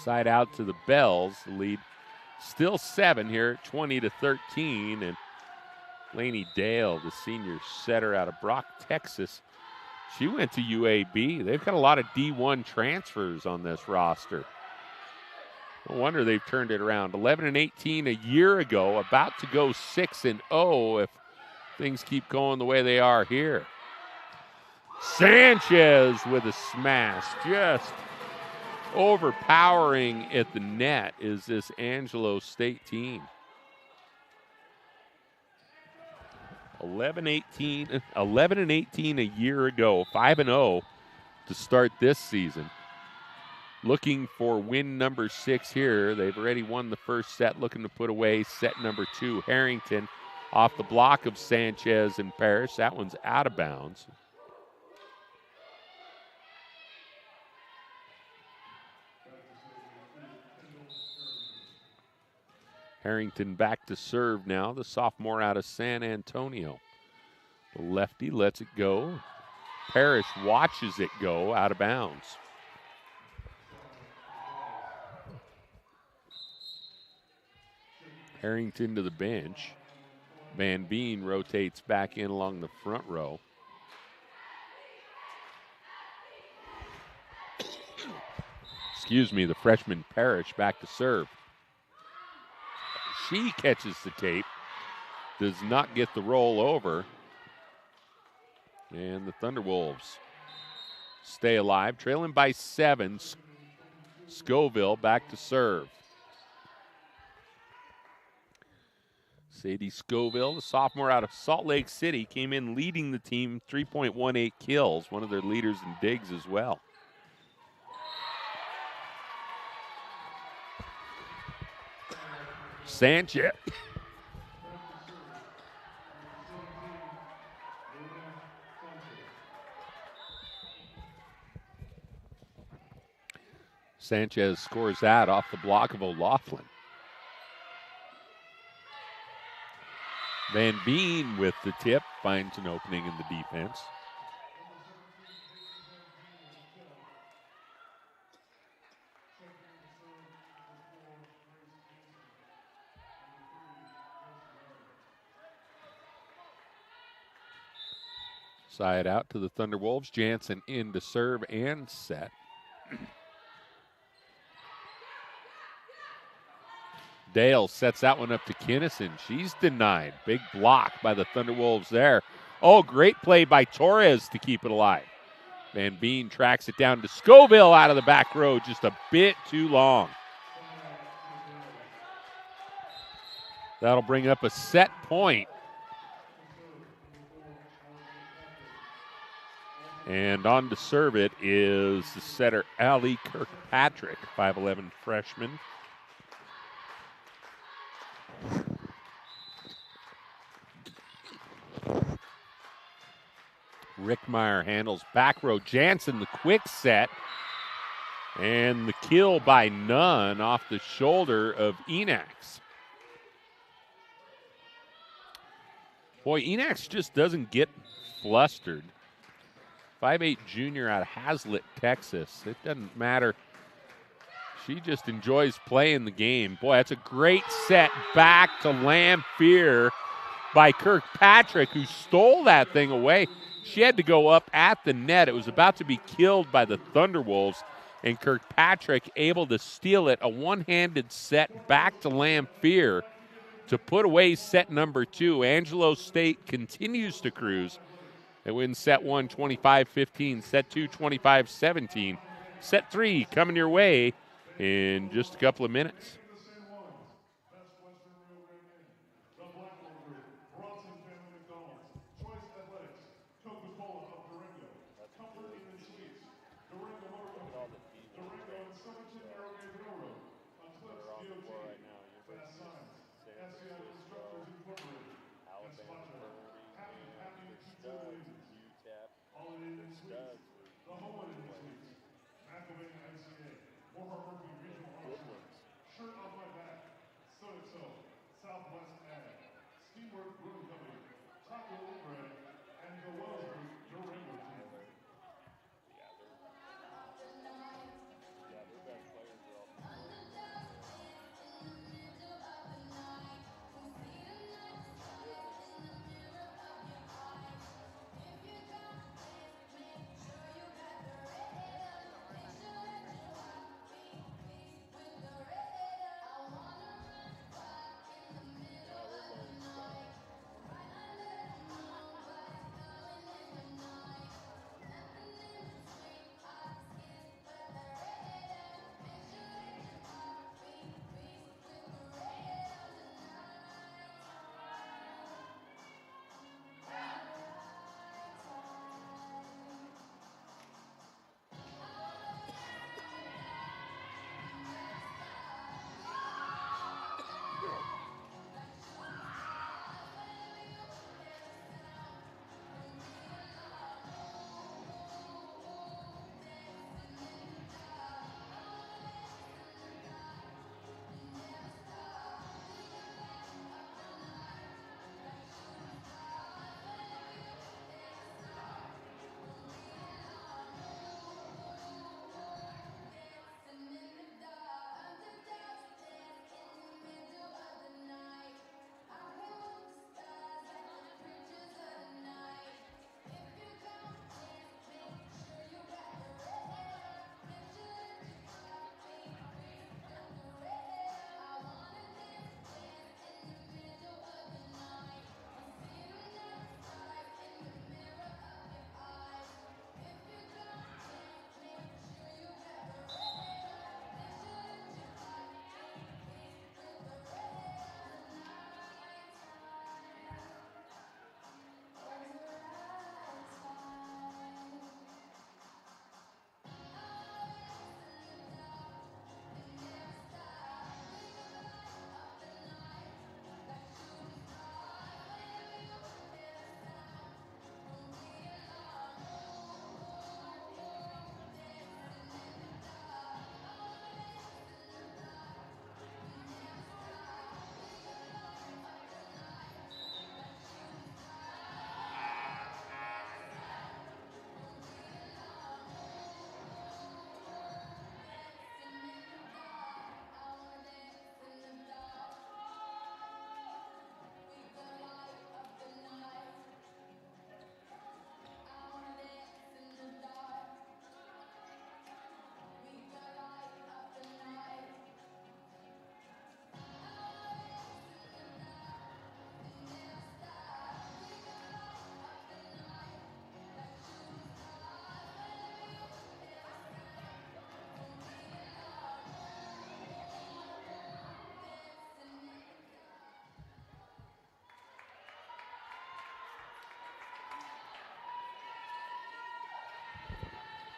Side out to the Bells. The lead still 7 here at 20-13. And Lainey Dale, the senior setter out of Brock, Texas, she went to UAB. They've got a lot of D1 transfers on this roster. No wonder they've turned it around. 11-18 a year ago, about to go 6-0 if things keep going the way they are here. Sanchez with a smash, just overpowering at the net is this Angelo State team. 11-18 a year ago, 5-0 to start this season. Looking for win number 6 here. They've already won the first set, looking to put away set number 2. Harrington off the block of Sanchez and Parrish. That one's out of bounds. Harrington back to serve now, the sophomore out of San Antonio. The lefty lets it go. Parrish watches it go out of bounds. Harrington to the bench. Van Veen rotates back in along the front row. Excuse me, the freshman Parrish back to serve. She catches the tape, does not get the roll over. And the Thunderwolves stay alive, trailing by 7. Scoville back to serve. Sadie Scoville, the sophomore out of Salt Lake City, came in leading the team, 3.18 kills, one of their leaders in digs as well. Sanchez. Sanchez scores that off the block of O'Loughlin. Van Veen with the tip finds an opening in the defense. Side out to the Thunderwolves. Jansen in to serve and set. Dale sets that one up to Kinnison. She's denied. Big block by the Thunderwolves there. Oh, great play by Torres to keep it alive. Van Veen tracks it down to Scoville out of the back row, just a bit too long. That'll bring up a set point. And on to serve it is the setter, Ali Kirkpatrick, 5'11 freshman. Rickmeyer handles back row. Jansen, the quick set. And the kill by Nunn off the shoulder of Enax. Boy, Enax just doesn't get flustered. 5'8 junior out of Hazlet, Texas. It doesn't matter. She just enjoys playing the game. Boy, that's a great set back to Lamphere by Kirkpatrick, who stole that thing away. She had to go up at the net. It was about to be killed by the Thunderwolves, and Kirkpatrick able to steal it. A one-handed set back to Lamphere to put away set number 2. Angelo State continues to cruise. They win set 1, 25-15, set 2, 25-17. Set 3 coming your way in just a couple of minutes.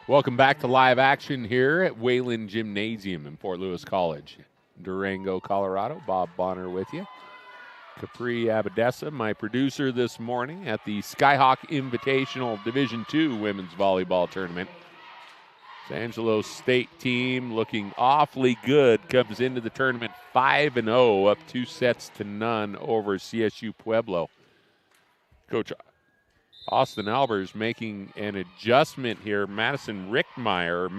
Welcome back to live action here at Wayland Gymnasium in Fort Lewis College, Durango, Colorado. Bob Bonner with you. Capri Abadessa, my producer this morning at the Skyhawk Invitational Division II Women's Volleyball Tournament. The Angelo State team looking awfully good, comes into the tournament 5-0, up 2-0 over CSU Pueblo. Coach Austin Albers making an adjustment here. Maddox Rickmeyer,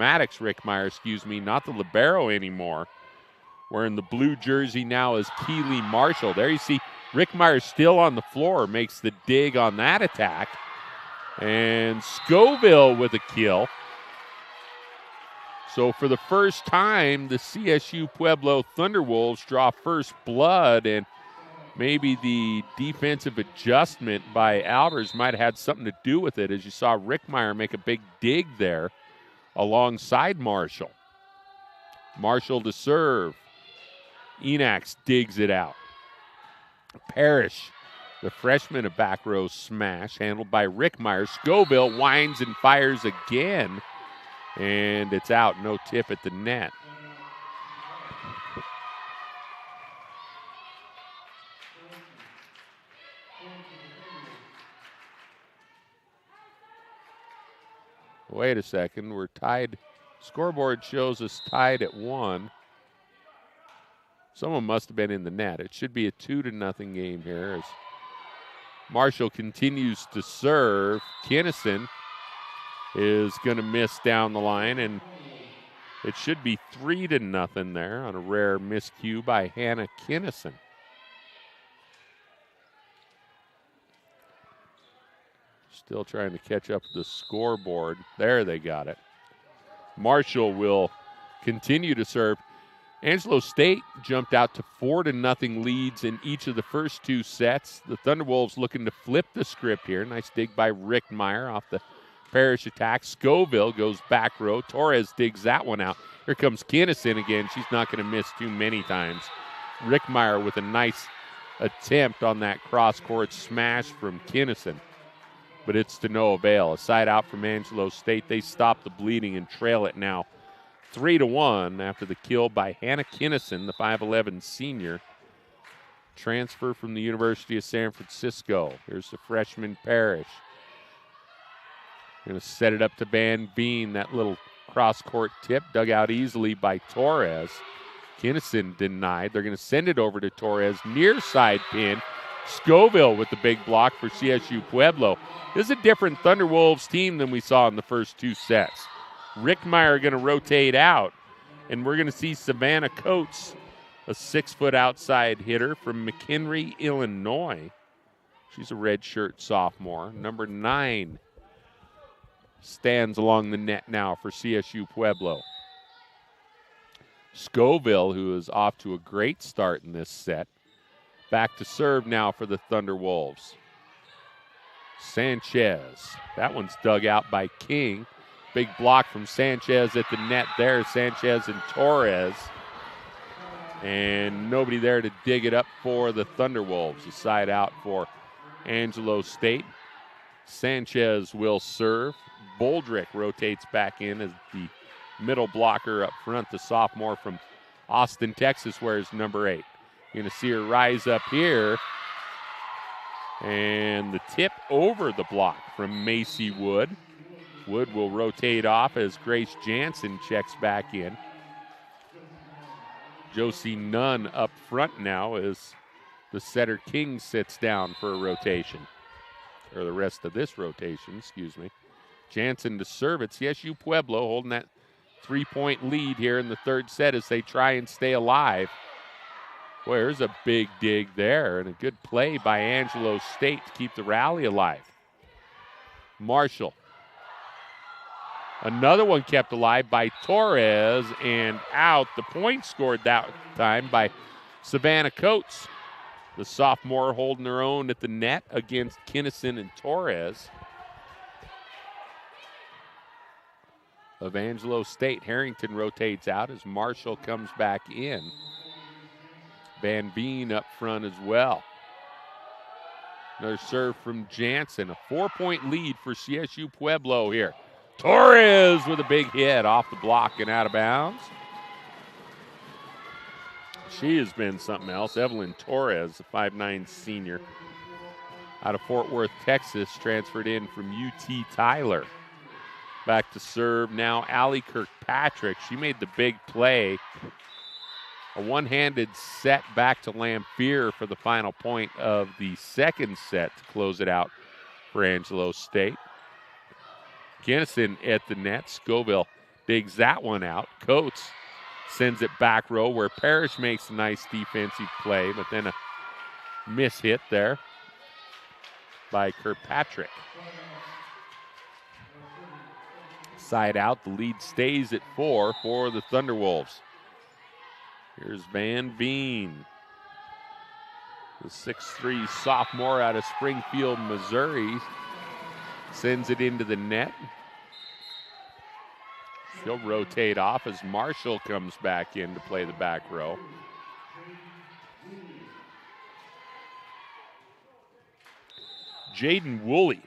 not the libero anymore. Wearing the blue jersey now is Keely Marshall. There you see Rickmeyer still on the floor, makes the dig on that attack. And Scoville with a kill. So for the first time, the CSU Pueblo Thunderwolves draw first blood, and maybe the defensive adjustment by Albers might have had something to do with it, as you saw Rickmeyer make a big dig there alongside Marshall. Marshall to serve. Enax digs it out. Parrish, the freshman, a back row smash handled by Rickmeyer. Scoville winds and fires again, and it's out. No tip at the net. Wait a second, we're tied. Scoreboard shows us tied at 1. Someone must have been in the net. It should be a 2-0 game here as Marshall continues to serve. Kinnison is going to miss down the line, and it should be 3-0 there on a rare miscue by Hannah Kinnison. Still trying to catch up to the scoreboard. There, they got it. Marshall will continue to serve. Angelo State jumped out to 4-0 leads in each of the first 2 sets. The Thunderwolves looking to flip the script here. Nice dig by Rickmeyer off the Parrish attack. Scoville goes back row. Torres digs that one out. Here comes Kinnison again. She's not going to miss too many times. Rickmeyer with a nice attempt on that cross-court smash from Kinnison, but it's to no avail. A side out from Angelo State. They stop the bleeding and trail it now 3-1 after the kill by Hannah Kinnison, the 5'11 senior. Transfer from the University of San Francisco. Here's the freshman Parrish. Going to set it up to Van Veen. That little cross-court tip dug out easily by Torres. Kinnison denied. They're going to send it over to Torres. Near side pin. Scoville with the big block for CSU Pueblo. This is a different Thunderwolves team than we saw in the first 2 sets. Rickmeyer going to rotate out, and we're going to see Savannah Coates, a 6-foot outside hitter from McHenry, Illinois. She's a redshirt sophomore. Number 9 stands along the net now for CSU Pueblo. Scoville, who is off to a great start in this set, back to serve now for the Thunderwolves. Sanchez. That one's dug out by King. Big block from Sanchez at the net there. Sanchez and Torres. And nobody there to dig it up for the Thunderwolves. A side out for Angelo State. Sanchez will serve. Boldrick rotates back in as the middle blocker up front. The sophomore from Austin, Texas, wears number 8. You're going to see her rise up here. And the tip over the block from Macy Wood. Wood will rotate off as Grace Jansen checks back in. Josie Nunn up front now as the setter King sits down for a rotation. Or the rest of this rotation, excuse me. Jansen to serve it. CSU Pueblo holding that 3-point lead here in the 3rd set as they try and stay alive. Boy, there's a big dig there and a good play by Angelo State to keep the rally alive. Marshall. Another one kept alive by Torres and out. The point scored that time by Savannah Coates. The sophomore holding her own at the net against Kinnison and Torres of Angelo State. Harrington rotates out as Marshall comes back in. Van Veen up front as well. Another serve from Jansen. A 4-point lead for CSU Pueblo here. Torres with a big hit off the block and out of bounds. She has been something else. Evelyn Torres, a 5'9" senior out of Fort Worth, Texas, transferred in from UT Tyler. Back to serve now, Allie Kirkpatrick. She made the big play. A one-handed set back to Lamphere for the final point of the second set to close it out for Angelo State. Ginnison at the net. Scoville digs that one out. Coates sends it back row where Parrish makes a nice defensive play, but then a miss hit there by Kirkpatrick. Side out, the lead stays at 4 for the Thunderwolves. Here's Van Veen, the 6'3" sophomore out of Springfield, Missouri. Sends it into the net. She'll rotate off as Marshall comes back in to play the back row. Jaden Woolley,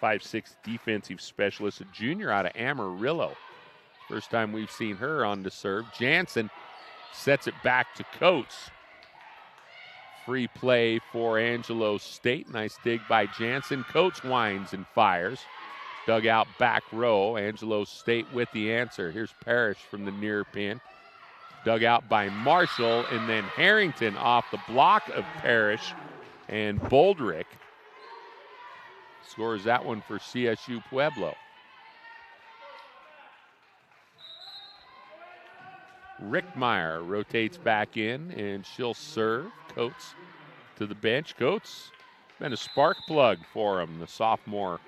5'6" defensive specialist, a junior out of Amarillo. First time we've seen her on to serve. Jansen sets it back to Coates. Free play for Angelo State. Nice dig by Jansen. Coates winds and fires. Dug out back row. Angelo State with the answer. Here's Parrish from the near pin. Dug out by Marshall, and then Harrington off the block of Parrish, and Boldrick scores that one for CSU Pueblo. Rickmeyer rotates back in, and she'll serve. Coates to the bench. Coates been a spark plug for him. The sophomore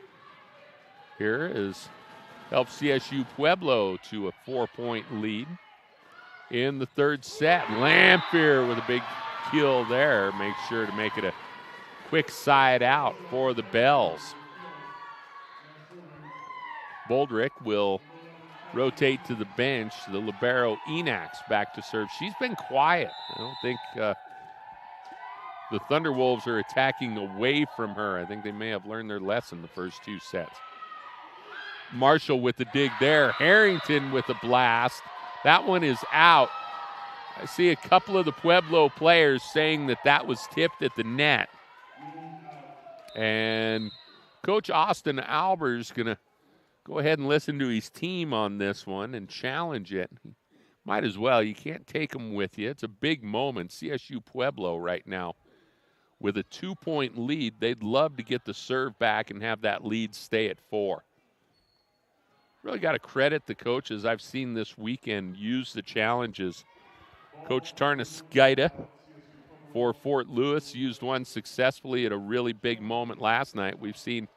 here is helped CSU Pueblo to a 4-point lead in the third set. Lamphere with a big kill there. Makes sure to make it a quick side out for the Bells. Boldrick will rotate to the bench. The libero Enax back to serve. She's been quiet. I don't think the Thunderwolves are attacking away from her. I think they may have learned their lesson the first two sets. Marshall with the dig there. Harrington with a blast. That one is out. I see a couple of the Pueblo players saying that that was tipped at the net. And Coach Austin Albers going to go ahead and listen to his team on this one and challenge it. Might as well. You can't take them with you. It's a big moment. CSU Pueblo right now with a 2-point lead. They'd love to get the serve back and have that lead stay at 4. Really got to credit the coaches I've seen this weekend use the challenges. Coach Tarnaskaita for Fort Lewis used one successfully at a really big moment last night. We've seen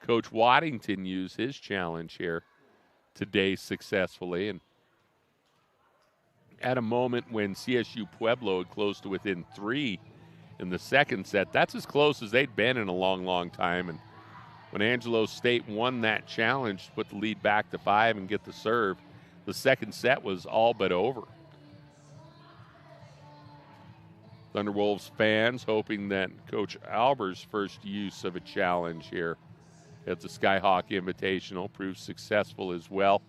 Coach Waddington use his challenge here today successfully. And at a moment when CSU Pueblo had closed to within 3 in the second set, that's as close as they'd been in a long, long time. And when Angelo State won that challenge to put the lead back to 5 and get the serve, the second set was all but over. Thunderwolves fans hoping that Coach Albers' first use of a challenge here at the Skyhawk Invitational proves successful as well.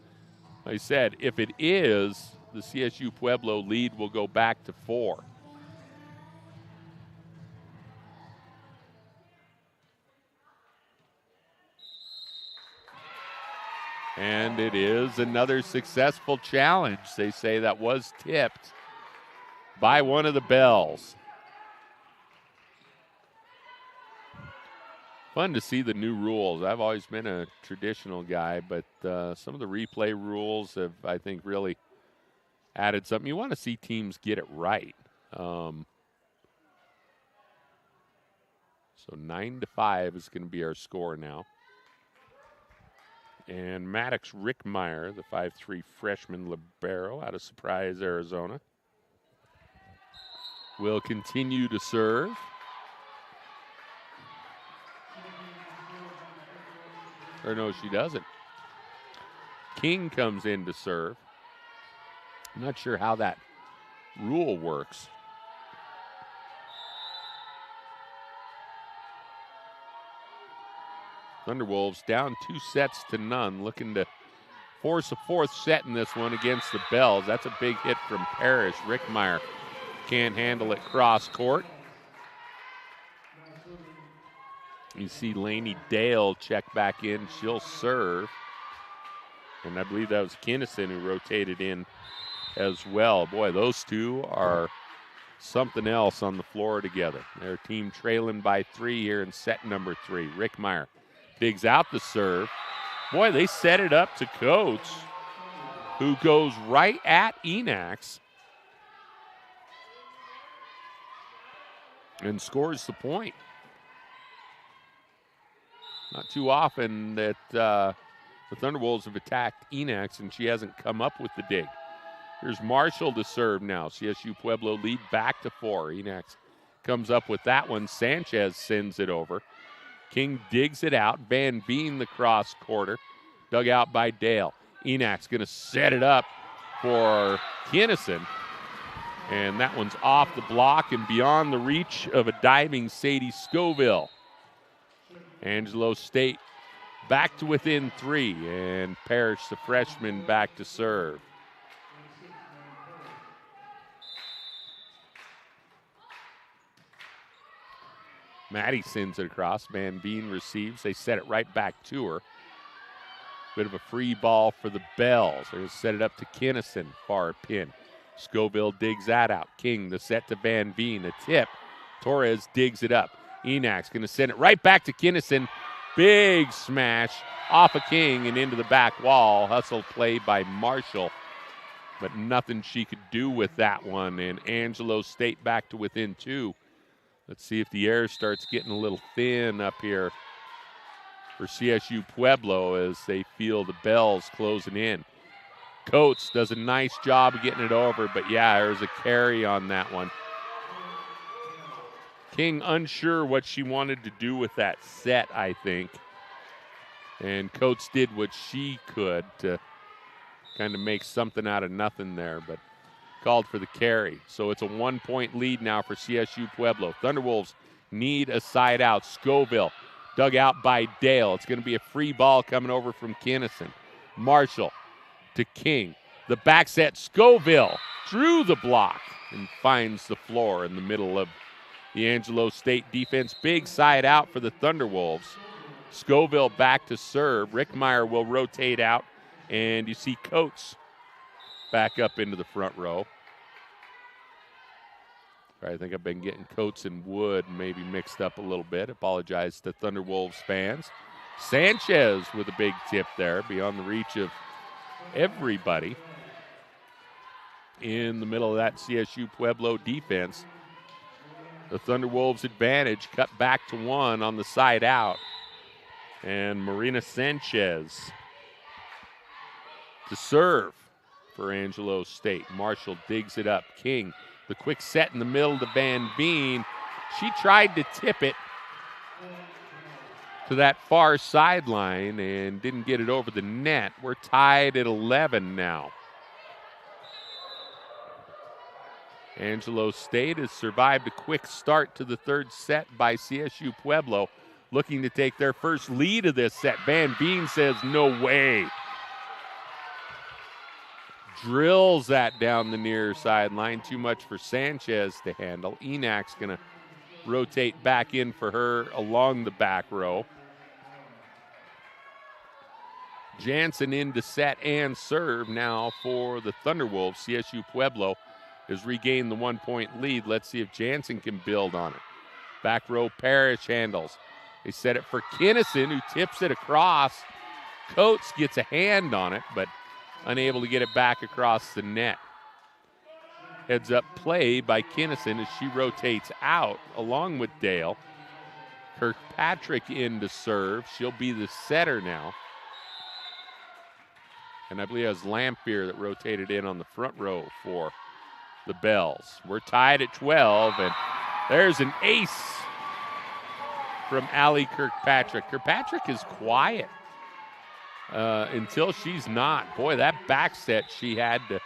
Like I said, if it is, the CSU Pueblo lead will go back to 4. And it is another successful challenge. They say that was tipped by one of the Bells. Fun to see the new rules. I've always been a traditional guy, but some of the replay rules have, I think, really added something. You want to see teams get it right. So 9-5 is going to be our score now. And Maddox Rickmeyer, the 5'3" freshman libero out of Surprise, Arizona, will continue to serve. Or no, she doesn't. King comes in to serve. I'm not sure how that rule works. Thunderwolves down 2-0, looking to force a fourth set in this one against the Bells. That's a big hit from Parrish. Rickmeyer can't handle it cross court. You see Lainey Dale check back in. She'll serve. And I believe that was Kinnison who rotated in as well. Boy, those two are something else on the floor together. Their team trailing by 3 here in set number 3. Rickmeyer digs out the serve. Boy, they set it up to Coates, who goes right at Enax and scores the point. Not too often that the Thunderwolves have attacked Enax and she hasn't come up with the dig. Here's Marshall to serve now. CSU Pueblo lead back to 4. Enax comes up with that one. Sanchez sends it over. King digs it out. Van Veen the cross quarter. Dug out by Dale. Enax going to set it up for Kinnison. And that one's off the block and beyond the reach of a diving Sadie Scoville. Angelo State back to within 3. And Parrish, the freshman, back to serve. Maddie sends it across. Van Veen receives. They set it right back to her. Bit of a free ball for the Bells. They're going to set it up to Kinnison. Far pin. Scoville digs that out. King the set to Van Veen. A tip. Torres digs it up. Enax going to send it right back to Kinnison. Big smash off of King and into the back wall. Hustle play by Marshall. But nothing she could do with that one. And Angelo State back to within 2. Let's see if the air starts getting a little thin up here for CSU Pueblo as they feel the Bells closing in. Coates does a nice job of getting it over, but yeah, there's a carry on that one. King unsure what she wanted to do with that set, I think. And Coates did what she could to kind of make something out of nothing there, but called for the carry. So it's a 1-point lead now for CSU Pueblo. Thunderwolves need a side out. Scoville dug out by Dale. It's going to be a free ball coming over from Kinnison. Marshall to King. The back set. Scoville drew the block and finds the floor in the middle of the Angelo State defense. Big side out for the Thunderwolves. Scoville back to serve. Rickmeyer will rotate out. And you see Coates back up into the front row. I think I've been getting Coates and Wood maybe mixed up a little bit. Apologize to Thunderwolves fans. Sanchez with a big tip there, beyond the reach of everybody in the middle of that CSU Pueblo defense. The Thunderwolves advantage cut back to 1 on the side out. And Marina Sanchez to serve for Angelo State. Marshall digs it up. King, the quick set in the middle to Van Veen. She tried to tip it to that far sideline and didn't get it over the net. We're tied at 11 now. Angelo State has survived a quick start to the third set by CSU Pueblo, looking to take their first lead of this set. Van Veen says, no way. Drills that down the near sideline. Too much for Sanchez to handle. Enax going to rotate back in for her along the back row. Jansen in to set and serve now for the Thunderwolves. CSU Pueblo has regained the 1-point lead. Let's see if Jansen can build on it. Back row, Parrish handles. They set it for Kinnison, who tips it across. Coates gets a hand on it, but unable to get it back across the net. Heads up play by Kinnison as she rotates out along with Dale. Kirkpatrick in to serve. She'll be the setter now. And I believe it was Lamphere that rotated in on the front row for the Bells. We're tied at 12, and there's an ace from Allie Kirkpatrick. Kirkpatrick is quiet until she's not. Boy, that back set she had to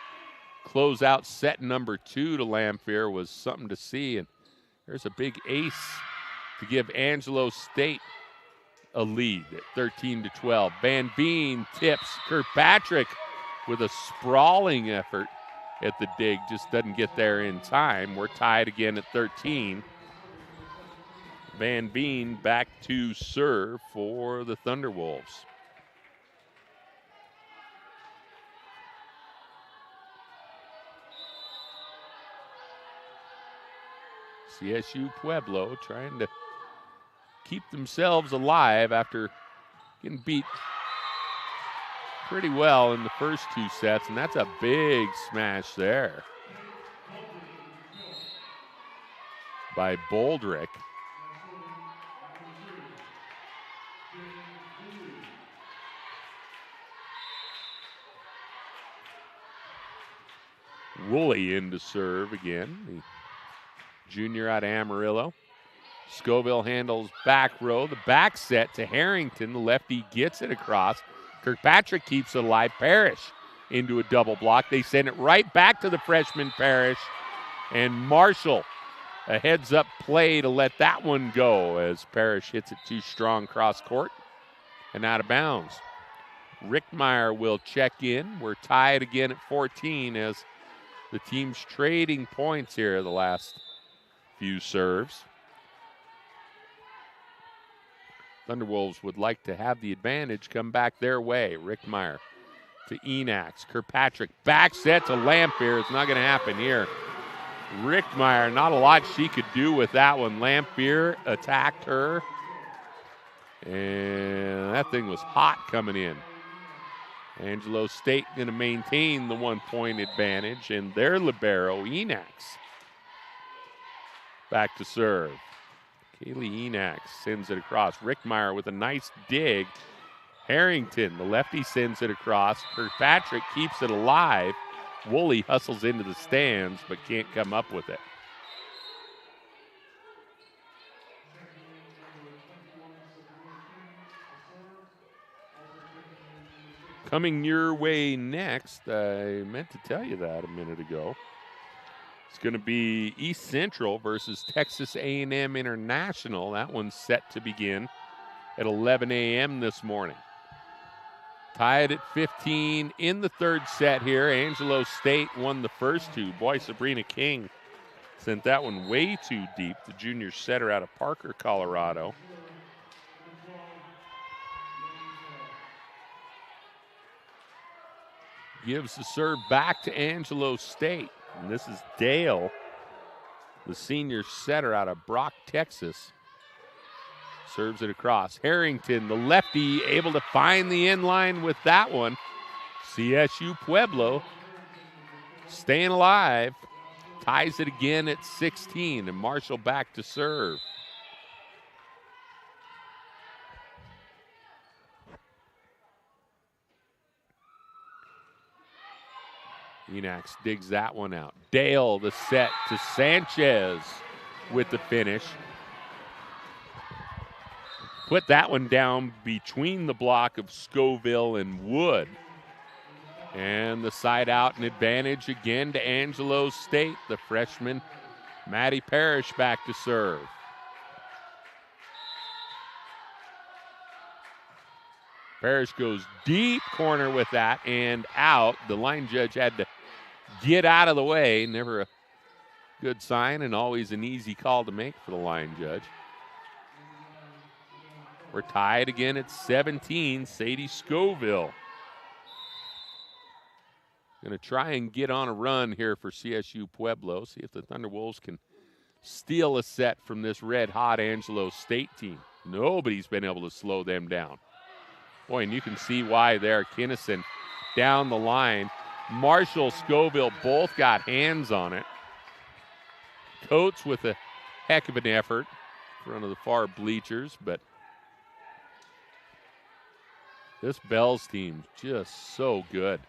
close out set number 2 to Lamphere was something to see. And there's a big ace to give Angelo State a lead at 13-12. Van Veen tips Kirkpatrick with a sprawling effort at the dig. Just doesn't get there in time. We're tied again at 13. Van Veen back to serve for the Thunderwolves. CSU Pueblo trying to keep themselves alive after getting beat pretty well in the first two sets, and that's a big smash there by Boldrick. Woolley in to serve again, the junior out of Amarillo. Scoville handles back row. The back set to Harrington. The lefty gets it across. Kirkpatrick keeps it alive. Parrish into a double block. They send it right back to the freshman Parrish. And Marshall, a heads-up play to let that one go as Parrish hits it too strong cross court and out of bounds. Rickmeyer will check in. We're tied again at 14 as the team's trading points here the last few serves. Thunderwolves would like to have the advantage come back their way. Rickmeyer to Enax. Kirkpatrick back set to Lamphere. It's not going to happen here. Rickmeyer, not a lot she could do with that one. Lamphere attacked her. And that thing was hot coming in. Angelo State going to maintain the 1-point advantage. And their libero, Enax, back to serve. Kaylee Enax sends it across. Rickmeyer with a nice dig. Harrington, the lefty, sends it across. Kirkpatrick keeps it alive. Woolley hustles into the stands but can't come up with it. Coming your way next, I meant to tell you that a minute ago. It's going to be East Central versus Texas A&M International. That one's set to begin at 11 a.m. this morning. Tied at 15 in the third set here. Angelo State won the first two. Boy, Sabrina King sent that one way too deep. The junior setter out of Parker, Colorado. Gives the serve back to Angelo State. And this is Dale, the senior setter out of Brock, Texas. Serves it across. Harrington, the lefty, able to find the end line with that one. CSU Pueblo staying alive. Ties it again at 16, and Marshall back to serve. Enax digs that one out. Dale, the set to Sanchez with the finish. Put that one down between the block of Scoville and Wood. And the side out and advantage again to Angelo State. The freshman, Maddie Parrish, back to serve. Parrish goes deep corner with that and out. The line judge had to get out of the way. Never a good sign and always an easy call to make for the line judge. We're tied again at 17. Sadie Scoville going to try and get on a run here for CSU Pueblo. See if the Thunderwolves can steal a set from this red-hot Angelo State team. Nobody's been able to slow them down. Boy, and you can see why there. Kinnison down the line. Marshall, Scoville both got hands on it. Coates with a heck of an effort in front of the far bleachers, but this Bells team just so good.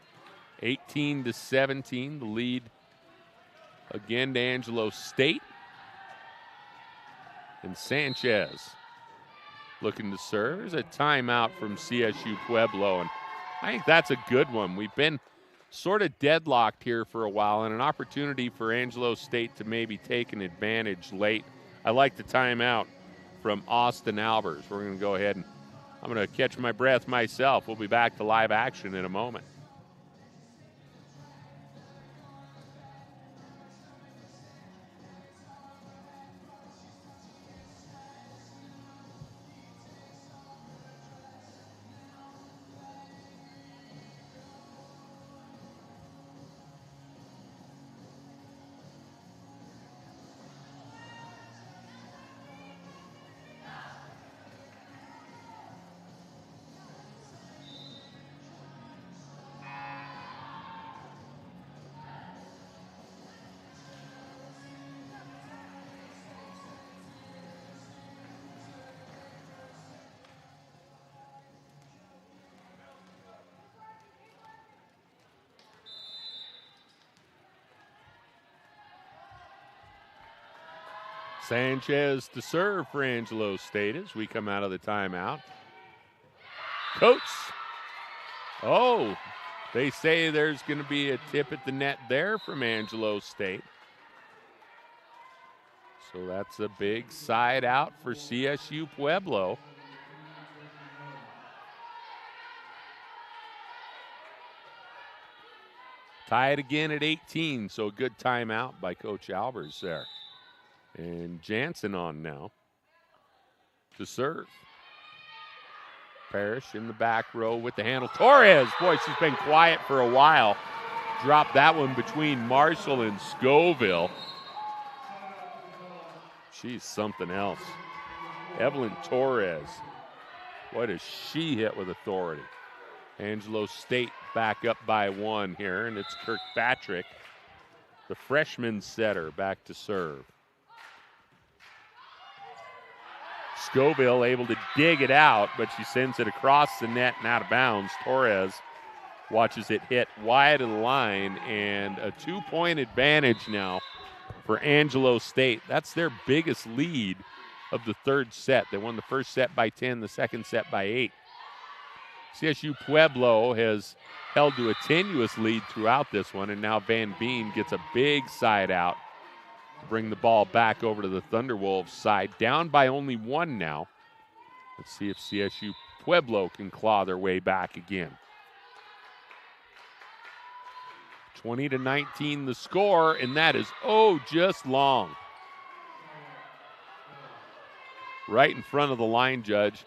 18-17, the lead again to Angelo State. And Sanchez looking to serve. There's a timeout from CSU Pueblo, and I think that's a good one. We've been sort of deadlocked here for a while, and an opportunity for Angelo State to maybe take an advantage late. I like the timeout from Austin Albers. We're going to go ahead and I'm going to catch my breath myself. We'll be back to live action in a moment. Sanchez to serve for Angelo State as we come out of the timeout. Coates. Oh, they say there's going to be a tip at the net there from Angelo State. So that's a big side out for CSU Pueblo. Tied again at 18, so a good timeout by Coach Albers there. And Jansen on now to serve. Parrish in the back row with the handle. Torres, boy, she's been quiet for a while. Dropped that one between Marshall and Scoville. She's something else. Evelyn Torres. Boy, does she hit with authority. Angelo State back up by 1 here, and it's Kirkpatrick, the freshman setter, back to serve. Scoville able to dig it out, but she sends it across the net and out of bounds. Torres watches it hit wide of the line, and a 2-point advantage now for Angelo State. That's their biggest lead of the third set. They won the first set by 10, the second set by 8. CSU Pueblo has held to a tenuous lead throughout this one, and now Van Veen gets a big side out to bring the ball back over to the Thunderwolves side. Down by only 1 now. Let's see if CSU Pueblo can claw their way back again. 20-19 the score, and that is, just long. Right in front of the line judge.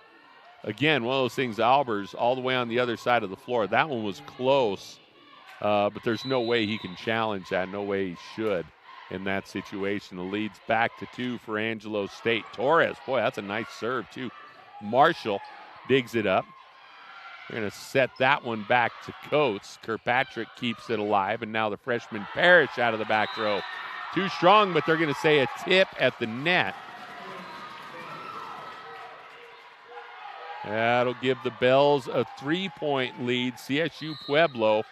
Again, one of those things, Albers, all the way on the other side of the floor. That one was close, but there's no way he can challenge that. No way he should in that situation. The lead's back to 2 for Angelo State. Torres, boy, that's a nice serve, too. Marshall digs it up. They're going to set that one back to Coates. Kirkpatrick keeps it alive, and now the freshman Parrish out of the back row. Too strong, but they're going to say a tip at the net. That'll give the Bells a 3-point lead. CSU Pueblo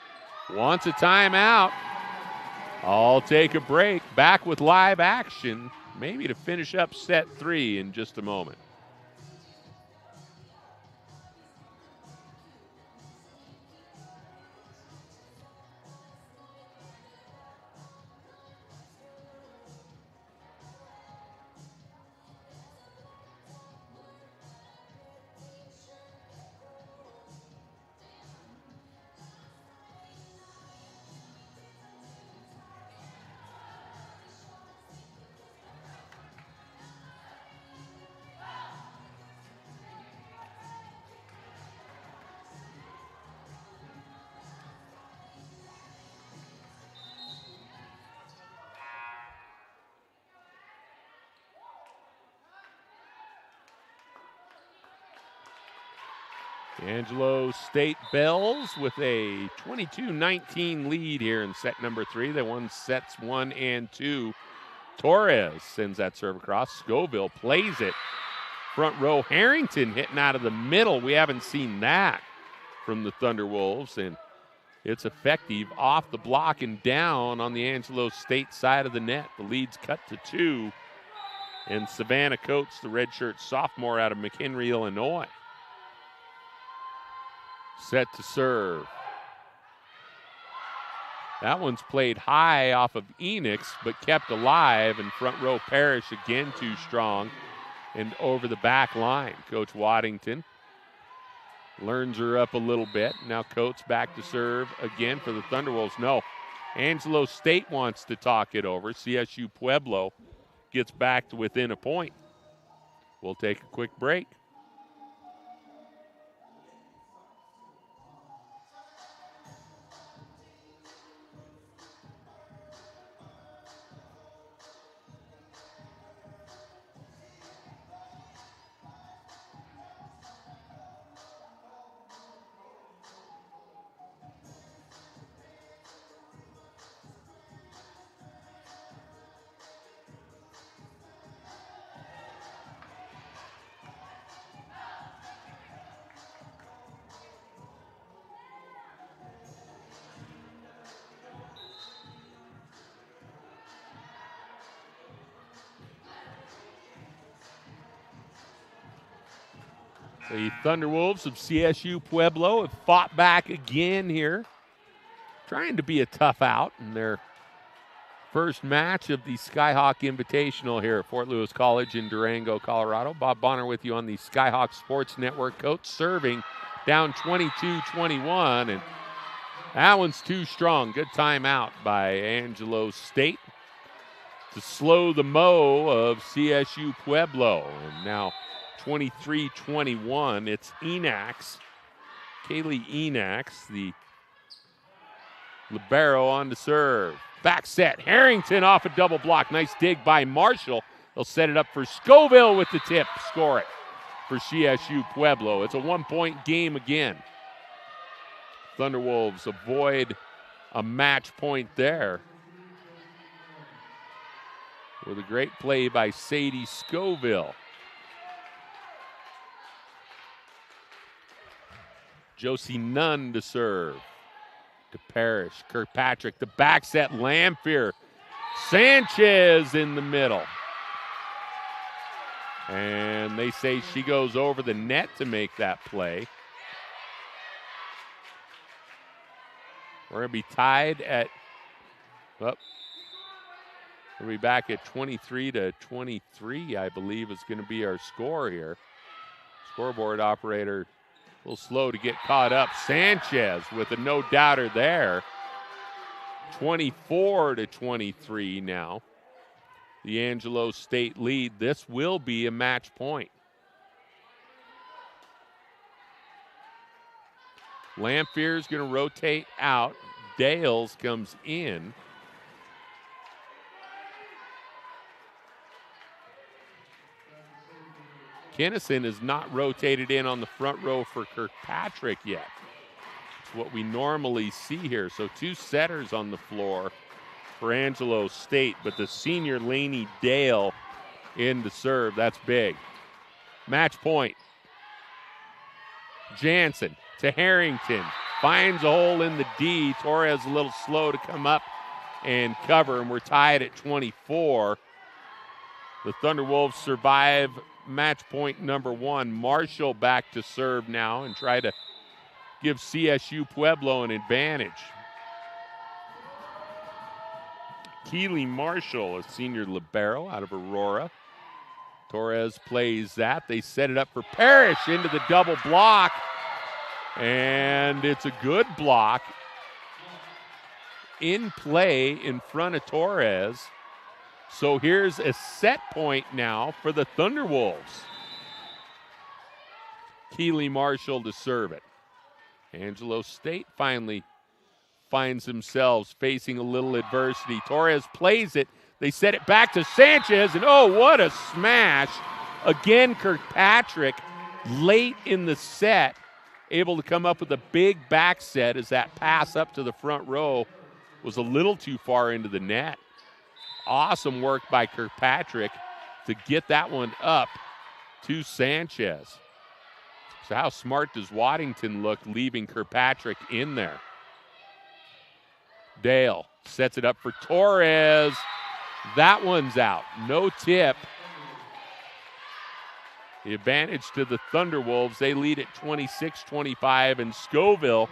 wants a timeout. I'll take a break. Back with live action, maybe to finish up set 3 in just a moment. Angelo State Bells with a 22-19 lead here in set number 3. They won sets 1 and 2. Torres sends that serve across. Scoville plays it. Front row, Harrington hitting out of the middle. We haven't seen that from the Thunderwolves, and it's effective off the block and down on the Angelo State side of the net. The lead's cut to 2. And Savannah Coates, the redshirt sophomore out of McHenry, Illinois, set to serve. That one's played high off of Enix, but kept alive, and front row Parrish again too strong and over the back line. Coach Waddington Learns her up a little bit. Now Coates back to serve again for the Thunderwolves. No, Angelo State wants to talk it over. CSU Pueblo gets back to within a point. We'll take a quick break. The Thunderwolves of CSU Pueblo have fought back again here, trying to be a tough out in their first match of the Skyhawk Invitational here at Fort Lewis College in Durango, Colorado. Bob Bonner with you on the Skyhawk Sports Network. Coach serving down 22-21, and that one's too strong. Good timeout by Angelo State to slow the mow of CSU Pueblo. And now 23-21, it's Enax, Kaylee Enax, the libero on to serve. Back set, Harrington off a double block. Nice dig by Marshall. They'll set it up for Scoville with the tip. Score it for CSU Pueblo. It's a 1-point game again. Thunderwolves avoid a match point there with a great play by Sadie Scoville. Josie Nunn to serve. To Parrish, Kirkpatrick, the back set, Lamphere, Sanchez in the middle. And they say she goes over the net to make that play. We're going to be tied at, we'll be back at 23-23, I believe is going to be our score here. Scoreboard operator a little slow to get caught up. Sanchez with a no-doubter there. 24-23 now. The Angelo State lead. This will be a match point. Lamphere's going to rotate out. Dales comes in. Kinnison is not rotated in on the front row for Kirkpatrick yet. It's what we normally see here. So two setters on the floor for Angelo State, but the senior Lainey Dale in to serve. That's big. Match point. Jansen to Harrington. Finds a hole in the D. Torres a little slow to come up and cover, and we're tied at 24. The Thunderwolves survive match point number one. Marshall back to serve now and try to give CSU Pueblo an advantage. Keely Marshall, a senior libero out of Aurora. Torres plays that. They set it up for Parrish into the double block. And it's a good block in play in front of Torres. So here's a set point now for the Thunderwolves. Keely Marshall to serve it. Angelo State finally finds themselves facing a little adversity. Torres plays it. They set it back to Sanchez, and oh, what a smash. Again, Kirkpatrick late in the set, able to come up with a big back set as that pass up to the front row was a little too far into the net. Awesome work by Kirkpatrick to get that one up to Sanchez. So how smart does Waddington look leaving Kirkpatrick in there? Dale sets it up for Torres. That one's out. No tip. The advantage to the Thunderwolves. They lead at 26-25, and Scoville,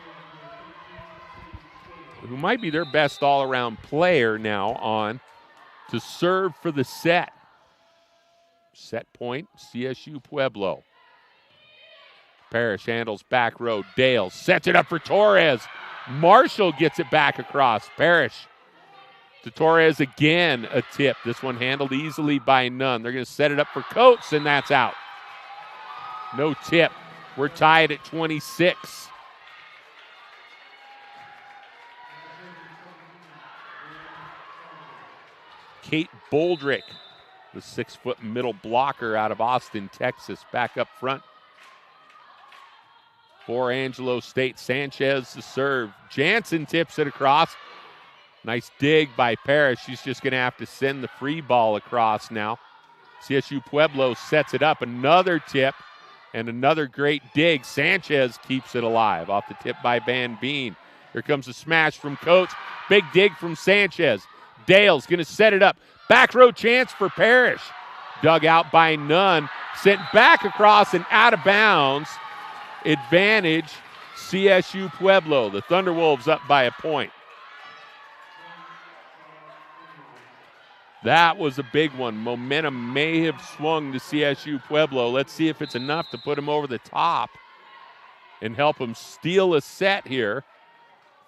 who might be their best all-around player now, on to serve for the set. Set point, CSU Pueblo. Parrish handles back row. Dale sets it up for Torres. Marshall gets it back across. Parrish to Torres again, a tip. This one handled easily by Nunn. They're going to set it up for Coates, and that's out. No tip. We're tied at 26. Kate Boldrick, the 6-foot middle blocker out of Austin, Texas, back up front for Angelo State. Sanchez to serve. Jansen tips it across. Nice dig by Parrish. She's just going to have to send the free ball across now. CSU Pueblo sets it up. Another tip and another great dig. Sanchez keeps it alive off the tip by Van Veen. Here comes a smash from Coates. Big dig from Sanchez. Dale's going to set it up. Back row chance for Parrish. Dug out by Nunn. Sent back across and out of bounds. Advantage CSU Pueblo. The Thunderwolves up by a point. That was a big one. Momentum may have swung to CSU Pueblo. Let's see if it's enough to put them over the top and help them steal a set here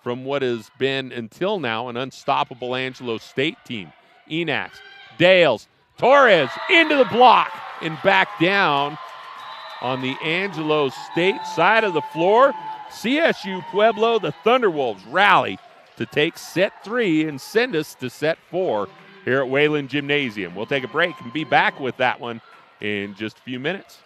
from what has been, until now, an unstoppable Angelo State team. Enax, Dales, Torres into the block and back down on the Angelo State side of the floor. CSU Pueblo, the Thunderwolves, rally to take set 3 and send us to set 4 here at Wayland Gymnasium. We'll take a break and be back with that one in just a few minutes.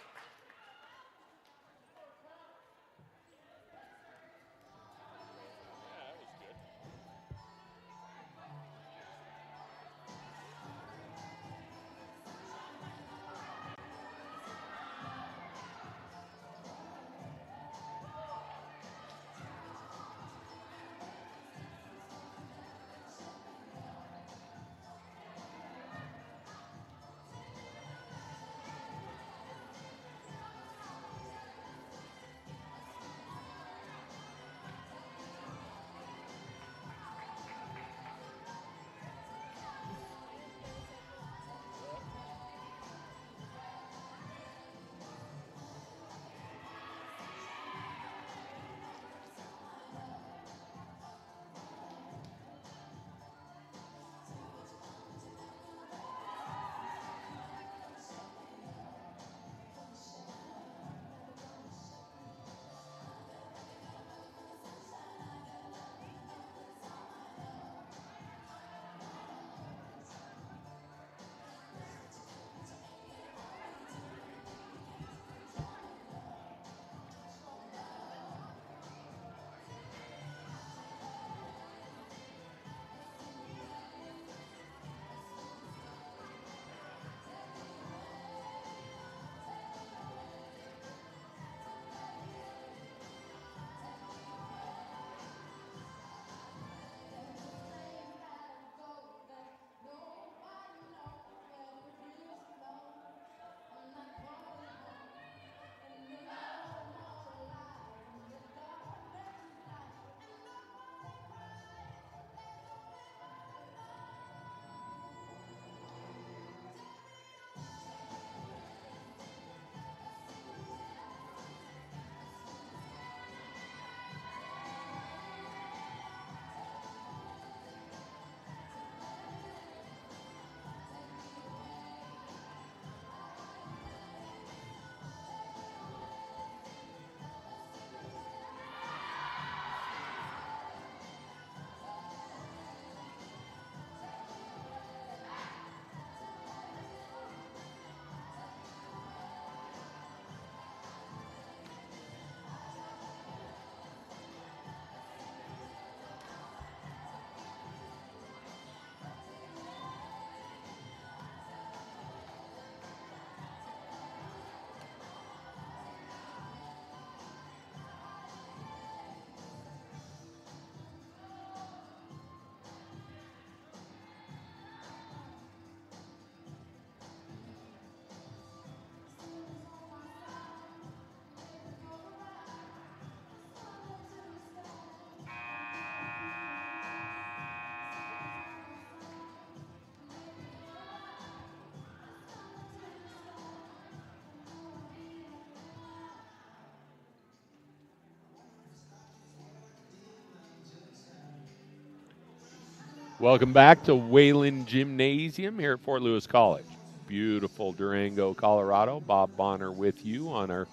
Welcome back to Wayland Gymnasium here at Fort Lewis College. Beautiful Durango, Colorado. Bob Bonner with you on our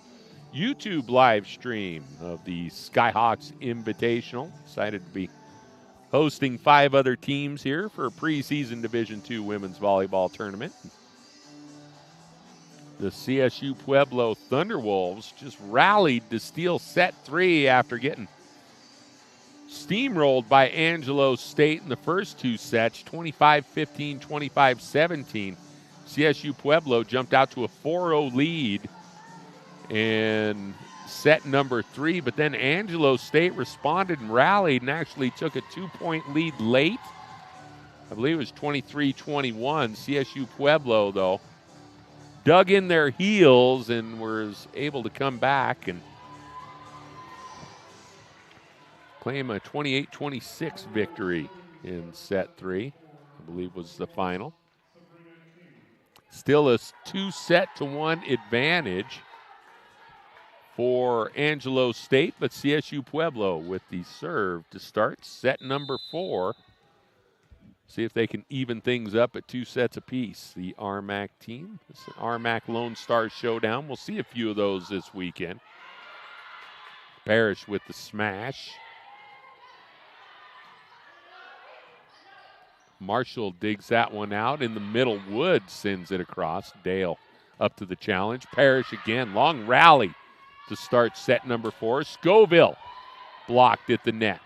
YouTube live stream of the Skyhawks Invitational. Excited to be hosting 5 other teams here for a preseason Division II women's volleyball tournament. The CSU Pueblo Thunderwolves just rallied to steal set 3 after getting steamrolled by Angelo State in the first 2 sets, 25-15, 25-17. CSU Pueblo jumped out to a 4-0 lead in set number 3, but then Angelo State responded and rallied and actually took a 2-point lead late. I believe it was 23-21. CSU Pueblo, though, dug in their heels and was able to come back and claim a 28-26 victory in set 3, I believe was the final. Still a 2-1 advantage for Angelo State, but CSU Pueblo with the serve to start set number 4. See if they can even things up at 2 sets apiece. The RMAC team, it's an RMAC Lone Star Showdown. We'll see a few of those this weekend. Parrish with the smash. Marshall digs that one out in the middle. Wood sends it across. Dale up to the challenge. Parrish again. Long rally to start set number 4. Scoville blocked at the net.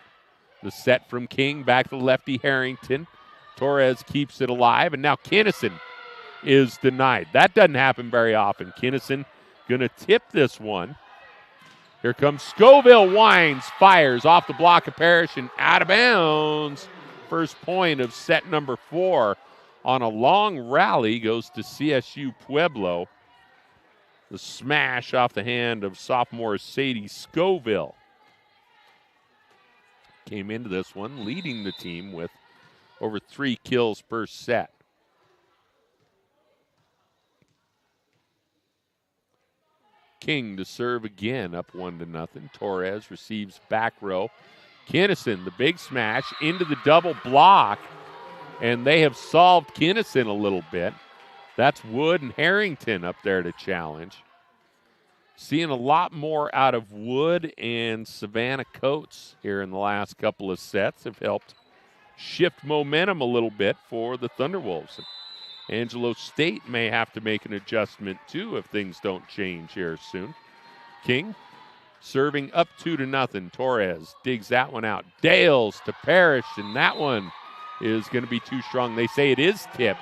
The set from King back to lefty Harrington. Torres keeps it alive, and now Kinnison is denied. That doesn't happen very often. Kinnison going to tip this one. Here comes Scoville, winds, fires off the block of Parrish and out of bounds. First point of set number 4 on a long rally goes to CSU Pueblo. The smash off the hand of sophomore Sadie Scoville. Came into this one leading the team with over 3 kills per set. King to serve again, up 1-0. Torres receives back row. Kinnison, the big smash into the double block, and they have solved Kinnison a little bit. That's Wood and Harrington up there to challenge. Seeing a lot more out of Wood and Savannah Coates here in the last couple of sets have helped shift momentum a little bit for the Thunderwolves. Angelo State may have to make an adjustment too if things don't change here soon. King serving up 2-0. Torres digs that one out. Dales to Parrish, and that one is going to be too strong. They say it is tipped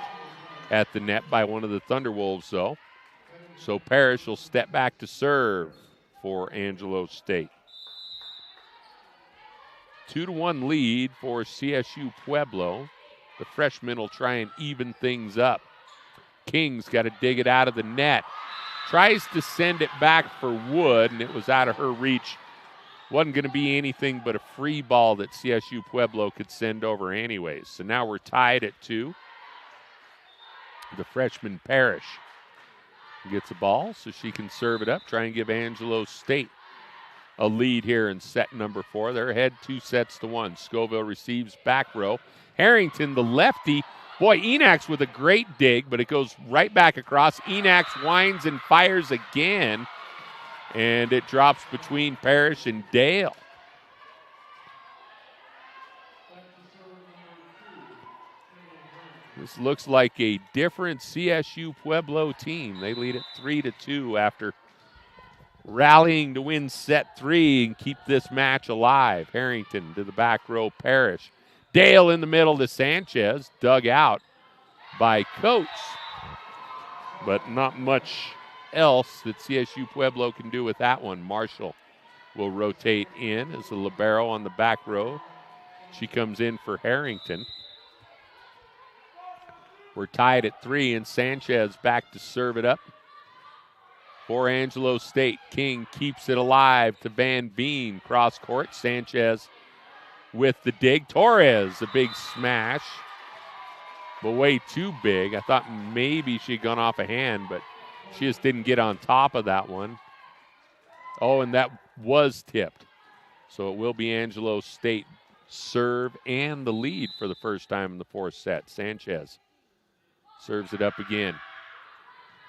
at the net by one of the Thunderwolves, though. So Parrish will step back to serve for Angelo State. 2-1 lead for CSU Pueblo. The freshman will try and even things up. King's got to dig it out of the net. Tries to send it back for Wood, and it was out of her reach. Wasn't going to be anything but a free ball that CSU Pueblo could send over anyways. So now we're tied at 2. The freshman Parrish gets a ball so she can serve it up, try and give Angelo State a lead here in set number 4. They're ahead 2-1. Scoville receives back row. Harrington, the lefty. Boy, Enax with a great dig, but it goes right back across. Enax winds and fires again, and it drops between Parrish and Dale. This looks like a different CSU Pueblo team. They lead it 3-2 after rallying to win set 3 and keep this match alive. Harrington to the back row, Parrish. Dale in the middle to Sanchez, dug out by Coates. But not much else that CSU Pueblo can do with that one. Marshall will rotate in as a libero on the back row. She comes in for Harrington. We're tied at 3, and Sanchez back to serve it up for Angelo State. King keeps it alive to Van Veen. Cross court, Sanchez with the dig. Torres, a big smash, but way too big. I thought maybe she'd gone off a hand, but she just didn't get on top of that one. Oh, and that was tipped. So it will be Angelo State serve and the lead for the first time in the fourth set. Sanchez serves it up again.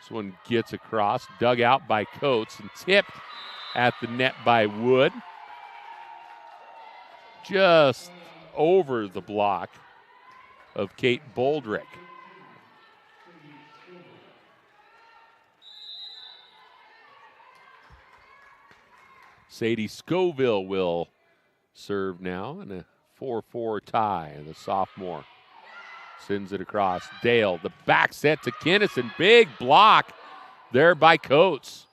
This one gets across, dug out by Coates and tipped at the net by Wood. Just over the block of Kate Boldrick. Sadie Scoville will serve now in a 4-4 tie. The sophomore sends it across. Dale, the back set to Kinnison. Big block there by Coates.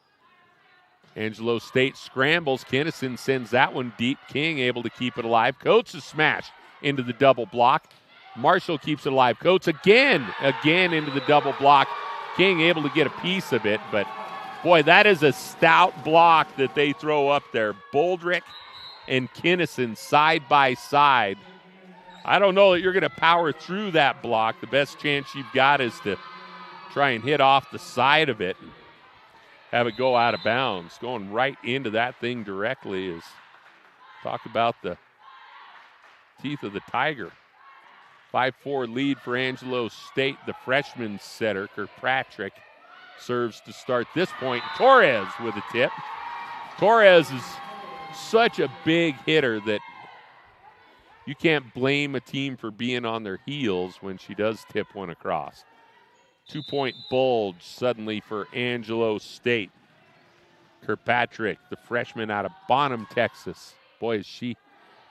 Angelo State scrambles. Kinnison sends that one deep. King able to keep it alive. Coates is smashed into the double block. Marshall keeps it alive. Coates again into the double block. King able to get a piece of it, but boy, that is a stout block that they throw up there. Boldrick and Kinnison side by side. I don't know that you're going to power through that block. The best chance you've got is to try and hit off the side of it and have it go out of bounds. Going right into that thing directly is, talk about the teeth of the tiger. 5-4 lead for Angelo State. The freshman setter, Kirkpatrick, serves to start this point. Torres with a tip. Torres is such a big hitter that you can't blame a team for being on their heels when she does tip one across. 2-point bulge suddenly for Angelo State. Kirkpatrick, the freshman out of Bonham, Texas. Boy, has she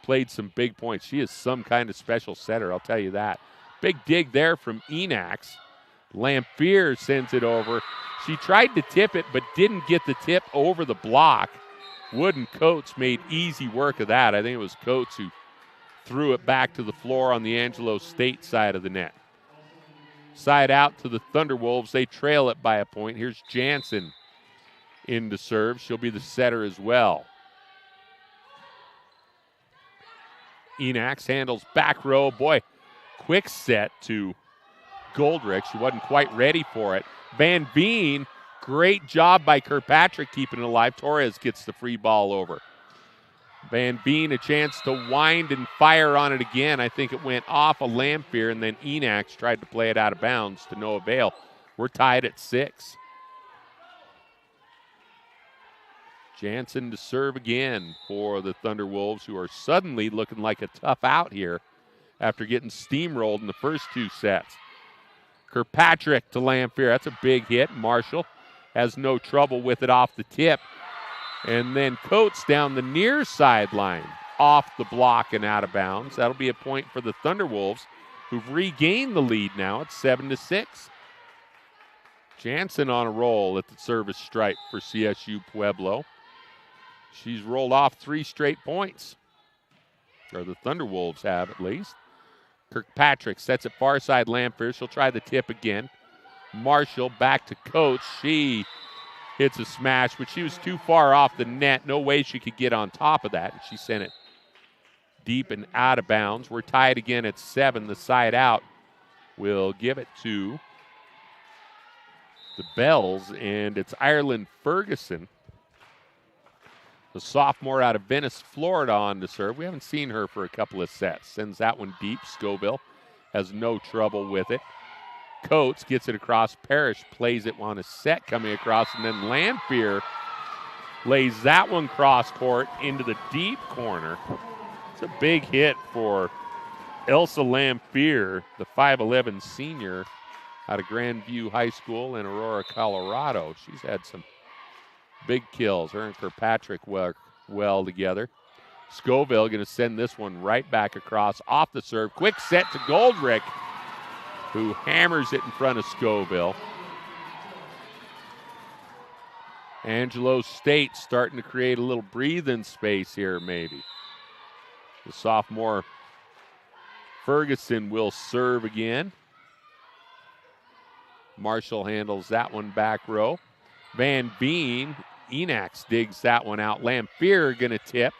played some big points. She is some kind of special setter, I'll tell you that. Big dig there from Enax. Lamphere sends it over. She tried to tip it, but didn't get the tip over the block. Wood and Coates made easy work of that. I think it was Coates who threw it back to the floor on the Angelo State side of the net. Side out to the Thunderwolves. They trail it by a point. Here's Jansen in to serve. She'll be the setter as well. Enax handles back row. Boy, quick set to Goldrick. She wasn't quite ready for it. Van Veen, great job by Kirkpatrick keeping it alive. Torres gets the free ball over. Van Veen a chance to wind and fire on it again. I think it went off a Lamphere, and then Enax tried to play it out of bounds to no avail. We're tied at 6. Jansen to serve again for the Thunderwolves, who are suddenly looking like a tough out here after getting steamrolled in the first 2 sets. Kirkpatrick to Lamphere. That's a big hit. Marshall has no trouble with it off the tip. And then Coates down the near sideline, off the block and out of bounds. That'll be a point for the Thunderwolves, who've regained the lead now at 7-6. Jansen on a roll at the service stripe for CSU Pueblo. She's rolled off 3 straight points, or the Thunderwolves have at least. Kirkpatrick sets it far side Lamphere. She'll try the tip again. Marshall back to Coates. She hits a smash, but she was too far off the net. No way she could get on top of that. She sent it deep and out of bounds. We're tied again at 7. The side out will give it to the Bells, and it's Ireland Ferguson, the sophomore out of Venice, Florida, on to serve. We haven't seen her for a couple of sets. Sends that one deep. Scoville has no trouble with it. Coates gets it across. Parrish plays it on a set coming across, and then Lamphere lays that one cross court into the deep corner. It's a big hit for Elsa Lamphere, the 5'11 senior out of Grandview High School in Aurora, Colorado. She's had some big kills. Her and Kirkpatrick work well together. Scoville going to send this one right back across off the serve. Quick set to Goldrick, who hammers it in front of Scoville. Angelo State starting to create a little breathing space here maybe. The sophomore Ferguson will serve again. Marshall handles that one back row. Van Veen, Enax digs that one out. Lamphere going to tip.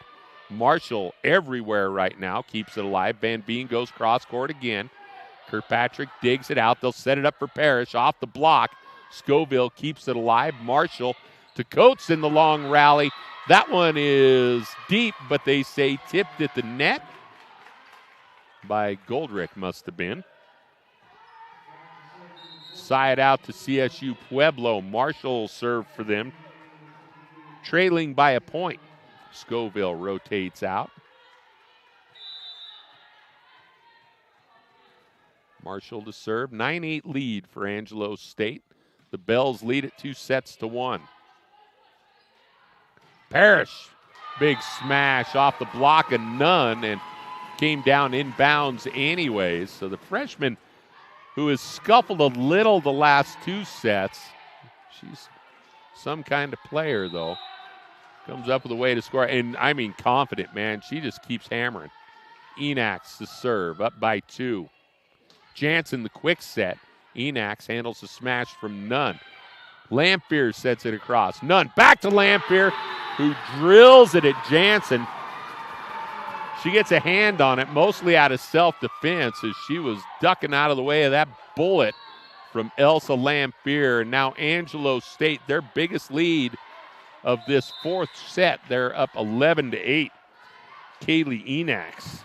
Marshall everywhere right now, keeps it alive. Van Veen goes cross court again. Kirkpatrick digs it out. They'll set it up for Parrish off the block. Scoville keeps it alive. Marshall to Coates in the long rally. That one is deep, but they say tipped at the net. by Goldrick must have been. Side out to CSU Pueblo. Marshall serve for them, trailing by a point. Scoville rotates out. Marshall to serve. 9-8 lead for Angelo State. The Bells lead at 2-1. Parrish, big smash off the block of Nunn and came down inbounds anyways. So the freshman, who has scuffled a little the last 2 sets, she's some kind of player though, comes up with a way to score. And I mean confident, man. She just keeps hammering. Enax to serve, up by 2. Jansen the quick set. Enax handles the smash from Nunn. Lamphere sets it across. Nunn back to Lamphere, who drills it at Jansen. She gets a hand on it, mostly out of self-defense, as she was ducking out of the way of that bullet from Elsa Lamphere. And now Angelo State, their biggest lead of this 4th set. They're up 11-8. Kaylee Enax,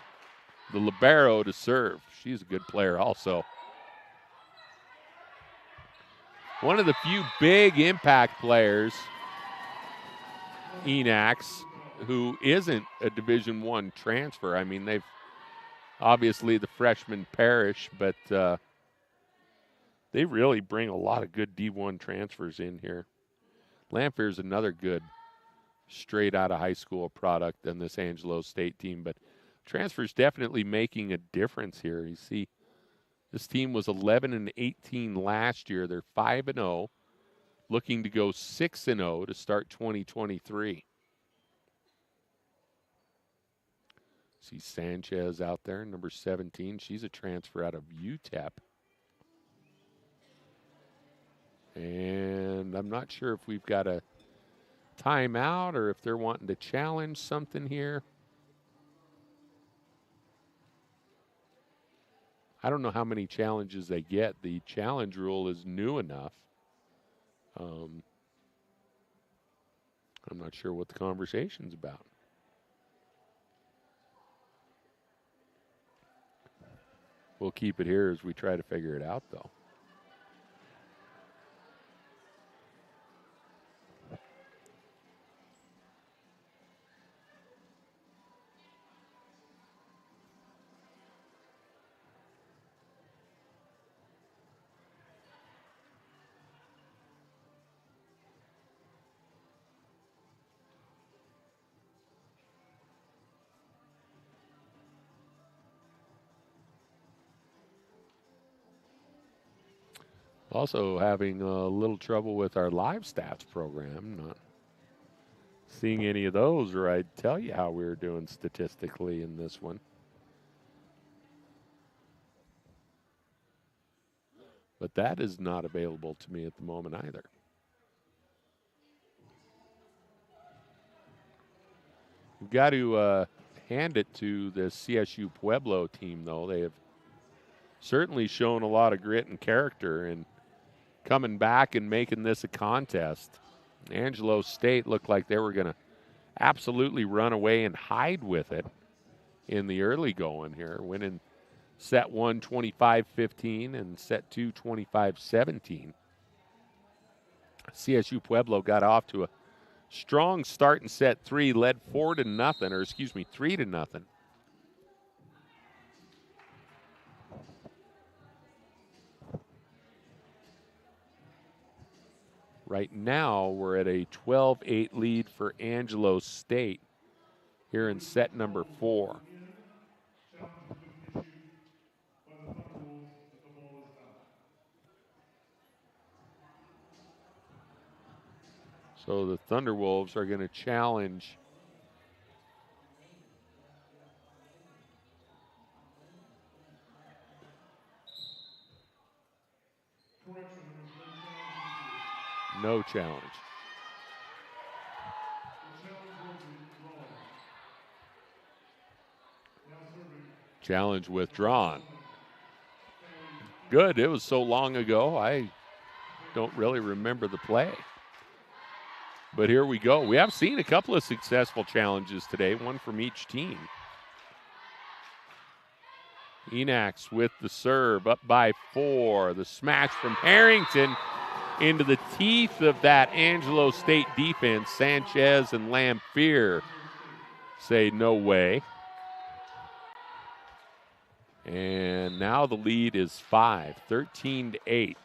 the libero, to serve. She's a good player also. One of the few big impact players, Enax, who isn't a Division I transfer. I mean, they've obviously the freshman Parrish, but they really bring a lot of good D1 transfers in here. Lamphere's another good straight out of high school product in this Angelo State team, but transfers definitely making a difference here. You see, this team was 11-18 last year. They're 5-0, looking to go 6-0 to start 2023. See Sanchez out there, number 17. She's a transfer out of UTEP. And I'm not sure if we've got a timeout or if they're wanting to challenge something here. I don't know how many challenges they get. The challenge rule is new enough. I'm not sure what the conversation's about. We'll keep it here as we try to figure it out, though. Also having a little trouble with our live stats program. Not seeing any of those, or I'd tell you how we were doing statistically in this one. But that is not available to me at the moment either. We've got to hand it to the CSU Pueblo team, though. They have certainly shown a lot of grit and character and coming back and making this a contest. Angelo State looked like they were going to absolutely run away and hide with it in the early going here, winning set 1 25-15 and set 2 25-17. CSU Pueblo got off to a strong start in set 3, led 3-0. Right now, we're at a 12-8 lead for Angelo State here in set number 4. So the Thunderwolves are going to challenge no challenge. Challenge withdrawn. Good. It was so long ago, I don't really remember the play. But here we go. We have seen a couple of successful challenges today, one from each team. Enax with the serve, up by 4. The smash from Harrington into the teeth of that Angelo State defense. Sanchez and Lamphere say no way. And now the lead is 5, 13-8.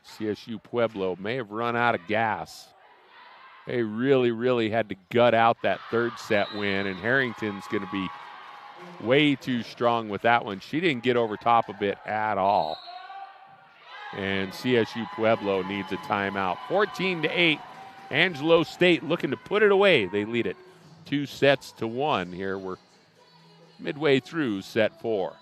CSU Pueblo may have run out of gas. They really, really had to gut out that third set win, and Harrington's going to be way too strong with that one. She didn't get over top of it at all. And CSU Pueblo needs a timeout. 14-8. Angelo State looking to put it away. They lead it 2-1 here. We're midway through set 4.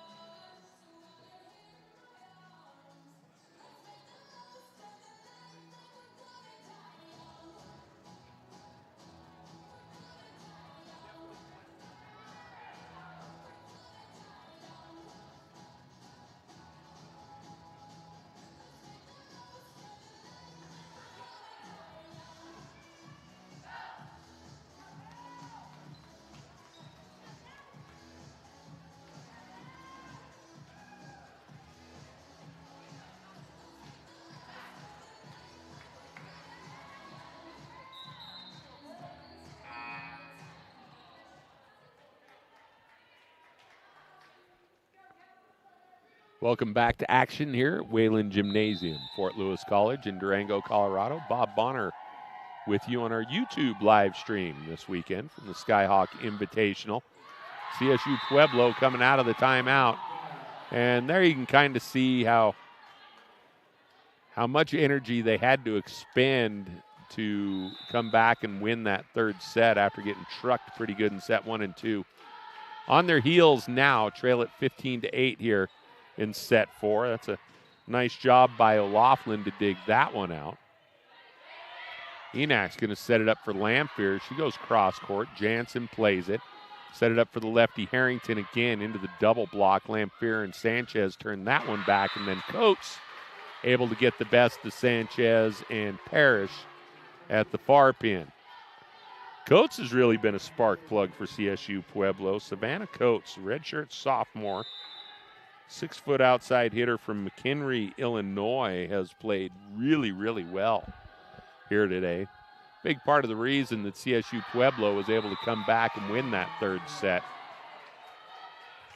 Welcome back to action here at Wayland Gymnasium, Fort Lewis College in Durango, Colorado. Bob Bonner with you on our YouTube live stream this weekend from the Skyhawk Invitational. CSU Pueblo coming out of the timeout. And there you can kind of see how much energy they had to expend to come back and win that third set after getting trucked pretty good in set 1 and 2. On their heels now, trail at 15-8 here in set 4. That's a nice job by O'Laughlin to dig that one out. Enak's going to set it up for Lamphere. She goes cross court. Jansen plays it. Set it up for the lefty Harrington again into the double block. Lamphere and Sanchez turn that one back, and then Coates able to get the best of Sanchez and Parrish at the far pin. Coates has really been a spark plug for CSU Pueblo. Savannah Coates, redshirt sophomore, 6-foot outside hitter from McHenry, Illinois, has played really, really well here today. Big part of the reason that CSU Pueblo was able to come back and win that third set.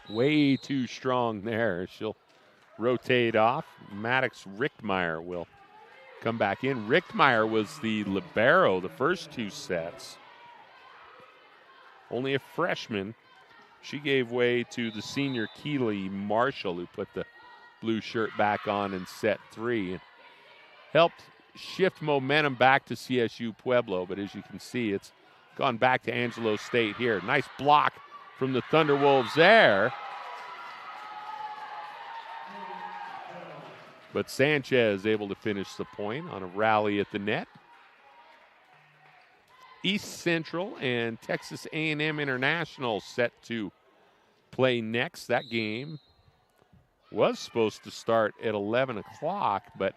Way too strong there. She'll rotate off. Maddox Richtmeyer will come back in. Richtmeyer was the libero the first 2 sets. Only a freshman. She gave way to the senior Keely Marshall, who put the blue shirt back on in set 3. And helped shift momentum back to CSU Pueblo, but as you can see, it's gone back to Angelo State here. Nice block from the Thunderwolves there. But Sanchez able to finish the point on a rally at the net. East Central and Texas A&M International set to play next. That game was supposed to start at 11 o'clock, but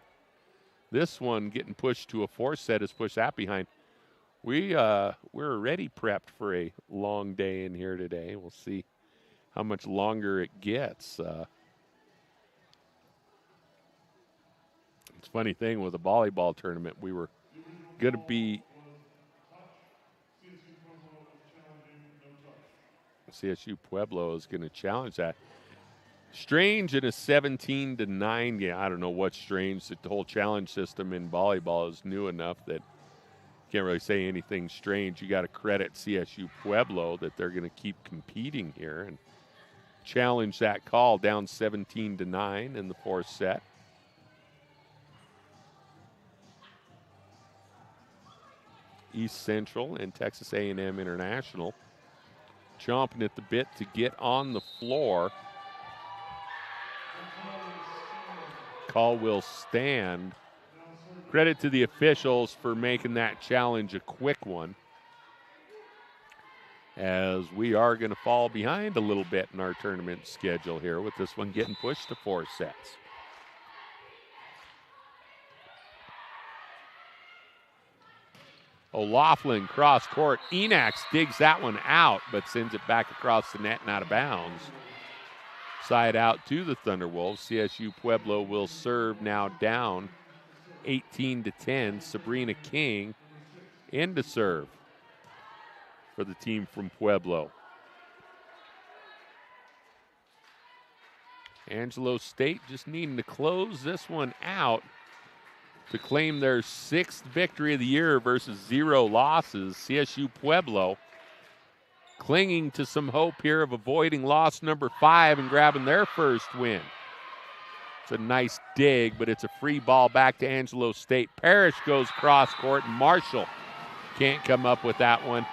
this one getting pushed to a 4-set has pushed that behind. We're already prepped for a long day in here today. We'll see how much longer it gets. It's a funny thing with the volleyball tournament. We were going to be CSU Pueblo is going to challenge that. Strange in a 17-9 game. I don't know what's strange. The whole challenge system in volleyball is new enough that you can't really say anything strange. You got to credit CSU Pueblo that they're going to keep competing here and challenge that call down 17-9 in the 4th set. East Central and Texas A&M International chomping at the bit to get on the floor. Call will stand. Credit to the officials for making that challenge a quick one, as we are going to fall behind a little bit in our tournament schedule here with this one getting pushed to 4 sets. O'Laughlin cross court. Enax digs that one out, but sends it back across the net and out of bounds. Side out to the Thunderwolves. CSU Pueblo will serve now down 18-10. Sabrina King in to serve for the team from Pueblo. Angelo State just needing to close this one out to claim their 6th victory of the year versus 0 losses. CSU Pueblo clinging to some hope here of avoiding loss number 5 and grabbing their first win. It's a nice dig, but it's a free ball back to Angelo State. Parrish goes cross court, and Marshall can't come up with that one.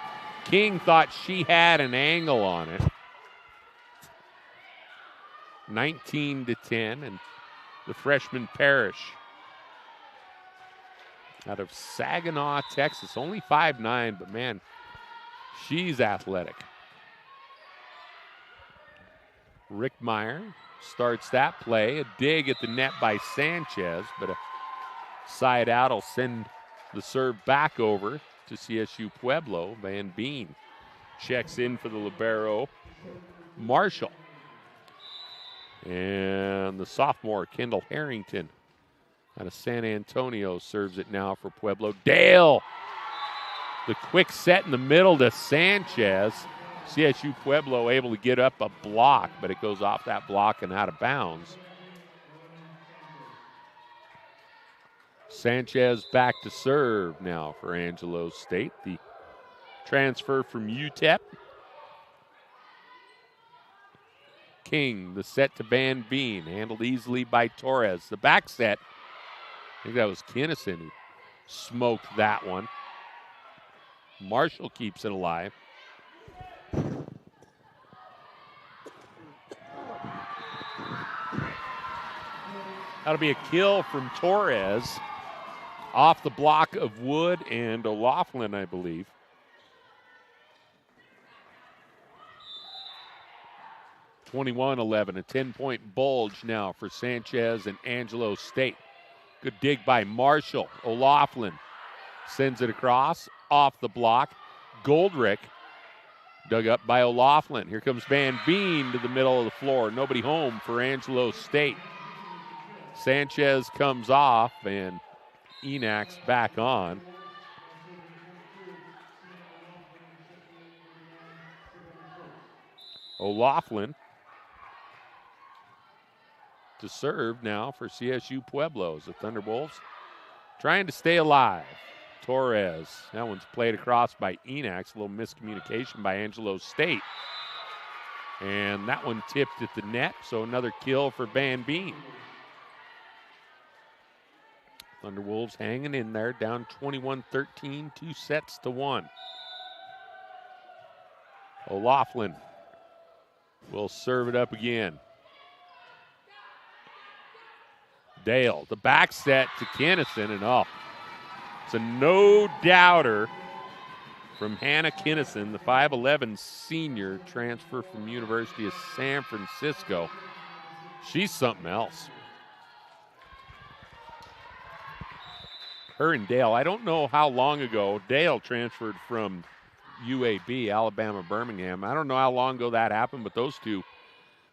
King thought she had an angle on it. 19-10, and the freshman Parrish out of Saginaw, Texas. Only 5'9", but man, she's athletic. Rick Meyer starts that play. A dig at the net by Sanchez, but a side out will send the serve back over to CSU Pueblo. Van Bean checks in for the libero, Marshall. And the sophomore, Kendall Harrington, out of San Antonio, serves it now for Pueblo. Dale, the quick set in the middle to Sanchez. CSU Pueblo able to get up a block, but it goes off that block and out of bounds. Sanchez back to serve now for Angelo State, the transfer from UTEP. King, the set to Van Bean, handled easily by Torres. The back set, I think that was Kinnison who smoked that one. Marshall keeps it alive. That'll be a kill from Torres off the block of Wood and O'Loughlin, I believe. (21-11), a 10-point bulge now for Sanchez and Angelo State. Good dig by Marshall. O'Loughlin sends it across, off the block. Goldrick dug up by O'Loughlin. Here comes Van Bean to the middle of the floor. Nobody home for Angelo State. Sanchez comes off and Enax back on. O'Loughlin to serve now for CSU Pueblos. The Thunderbolts trying to stay alive. Torres, that one's played across by Enax. A little miscommunication by Angelo State. And that one tipped at the net, so another kill for Van Bean. Thunderwolves hanging in there, down 21-13, 2 sets to 1. O'Loughlin will serve it up again. Dale, the back set to Kinnison, and it's a no-doubter from Hannah Kinnison, the 5'11 senior transfer from University of San Francisco. She's something else. Her and Dale, I don't know how long ago Dale transferred from UAB, Alabama Birmingham. I don't know how long ago that happened, but those two,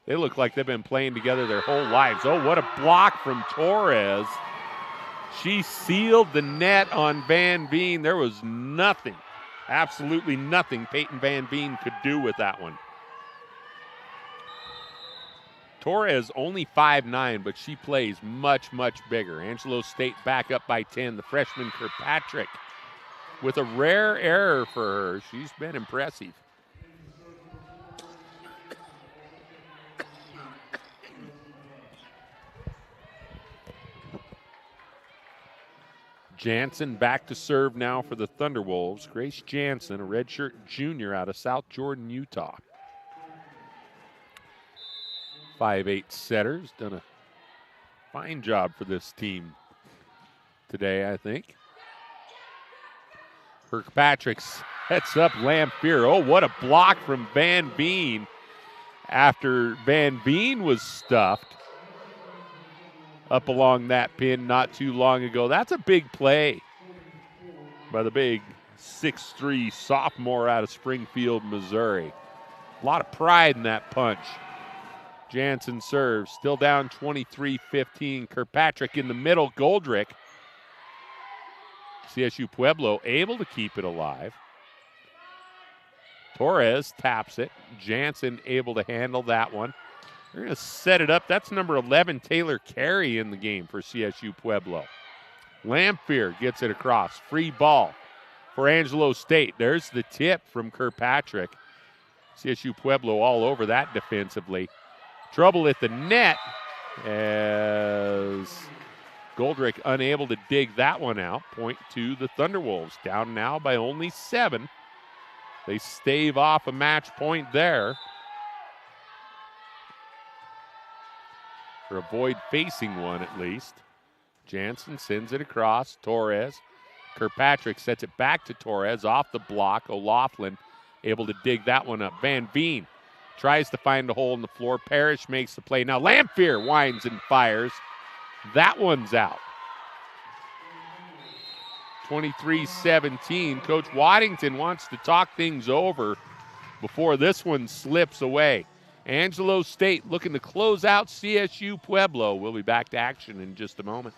they look like they've been playing together their whole lives. Oh, what a block from Torres. She sealed the net on Van Bean. There was nothing, absolutely nothing Peyton Van Bean could do with that one. Torres only 5'9", but she plays much, much bigger. Angelo State back up by 10. The freshman Kirkpatrick with a rare error for her. She's been impressive. Jansen back to serve now for the Thunderwolves. Grace Jansen, a redshirt junior out of South Jordan, Utah. 5'8" setters, done a fine job for this team today, I think. Kirkpatrick sets up Lamphere. Oh, what a block from Van Bean after Van Bean was stuffed up along that pin not too long ago. That's a big play by the big 6'3" sophomore out of Springfield, Missouri. A lot of pride in that punch Jansen serves, still down 23-15. Kirkpatrick in the middle, Goldrick. CSU Pueblo able to keep it alive. Torres taps it. Jansen able to handle that one. They're going to set it up. That's number 11, Taylor Carey, in the game for CSU Pueblo. Lamphere gets it across. Free ball for Angelo State. There's the tip from Kirkpatrick. CSU Pueblo all over that defensively. Trouble at the net as Goldrick unable to dig that one out. Point to the Thunderwolves. Down now by only 7. They stave off a match point there. Or avoid facing one at least. Jansen sends it across. Torres. Kirkpatrick sets it back to Torres off the block. O'Laughlin able to dig that one up. Van Veen tries to find a hole in the floor. Parrish makes the play. Now Lamphere winds and fires. That one's out. 23-17. Coach Waddington wants to talk things over before this one slips away. Angelo State looking to close out CSU Pueblo. We'll be back to action in just a moment.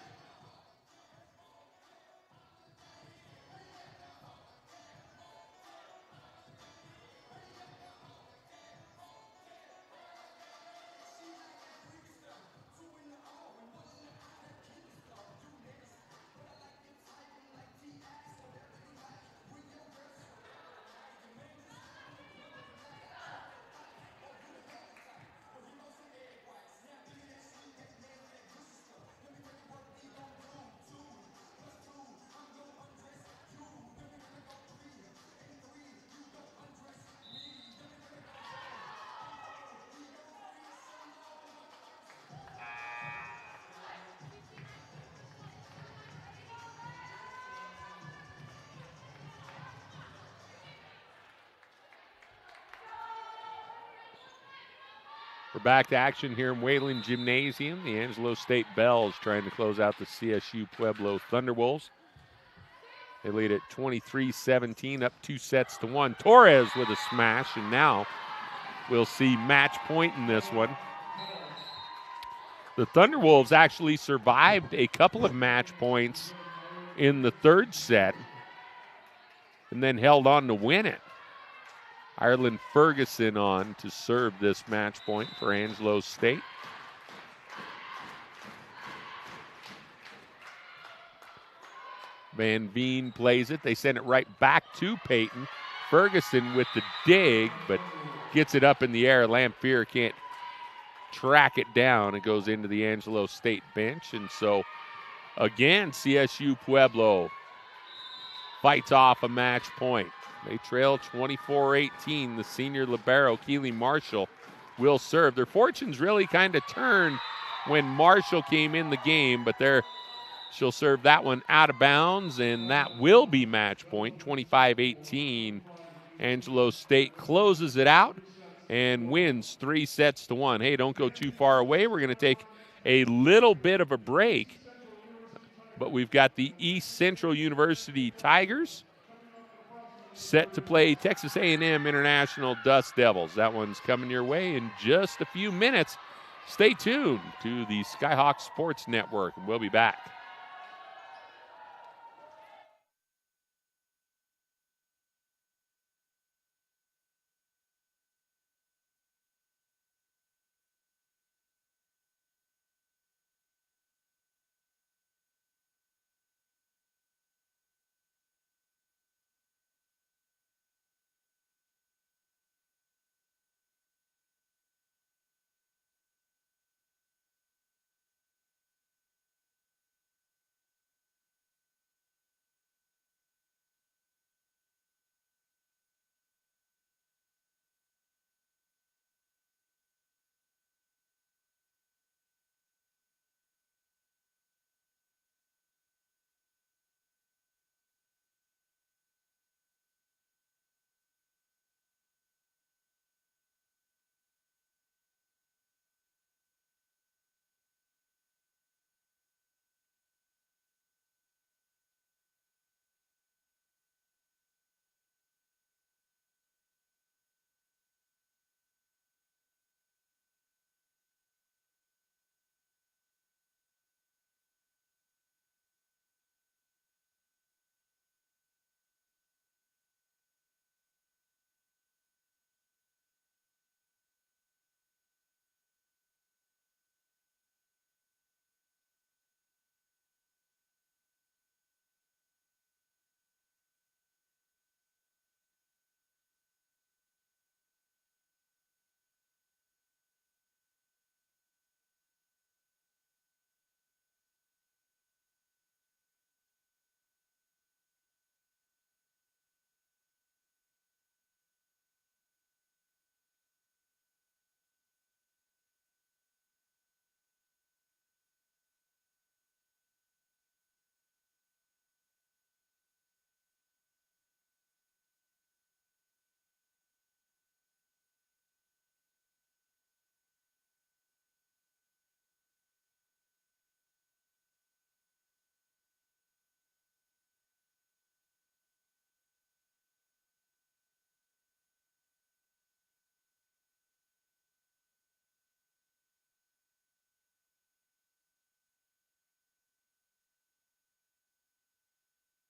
We're back to action here in Wayland Gymnasium. The Angelo State Bells trying to close out the CSU Pueblo Thunderwolves. They lead at 23-17, up 2-1. Torres with a smash, and now we'll see match point in this one. The Thunderwolves actually survived a couple of match points in the third set and then held on to win it. Ireland Ferguson on to serve this match point for Angelo State. Van Veen plays it. They send it right back to Peyton. Ferguson with the dig, but gets it up in the air. Lamphere can't track it down. It goes into the Angelo State bench. And so, again, CSU Pueblo fights off a match point. They trail 24-18. The senior libero, Keely Marshall, will serve. Their fortunes really kind of turned when Marshall came in the game, but she'll serve that one out of bounds, and that will be match point, 25-18. Angelo State closes it out and wins 3-1. Hey, don't go too far away. We're going to take a little bit of a break, but we've got the East Central University Tigers set to play Texas A&M International Dust Devils. That one's coming your way in just a few minutes. Stay tuned to the Skyhawks Sports Network, and we'll be back.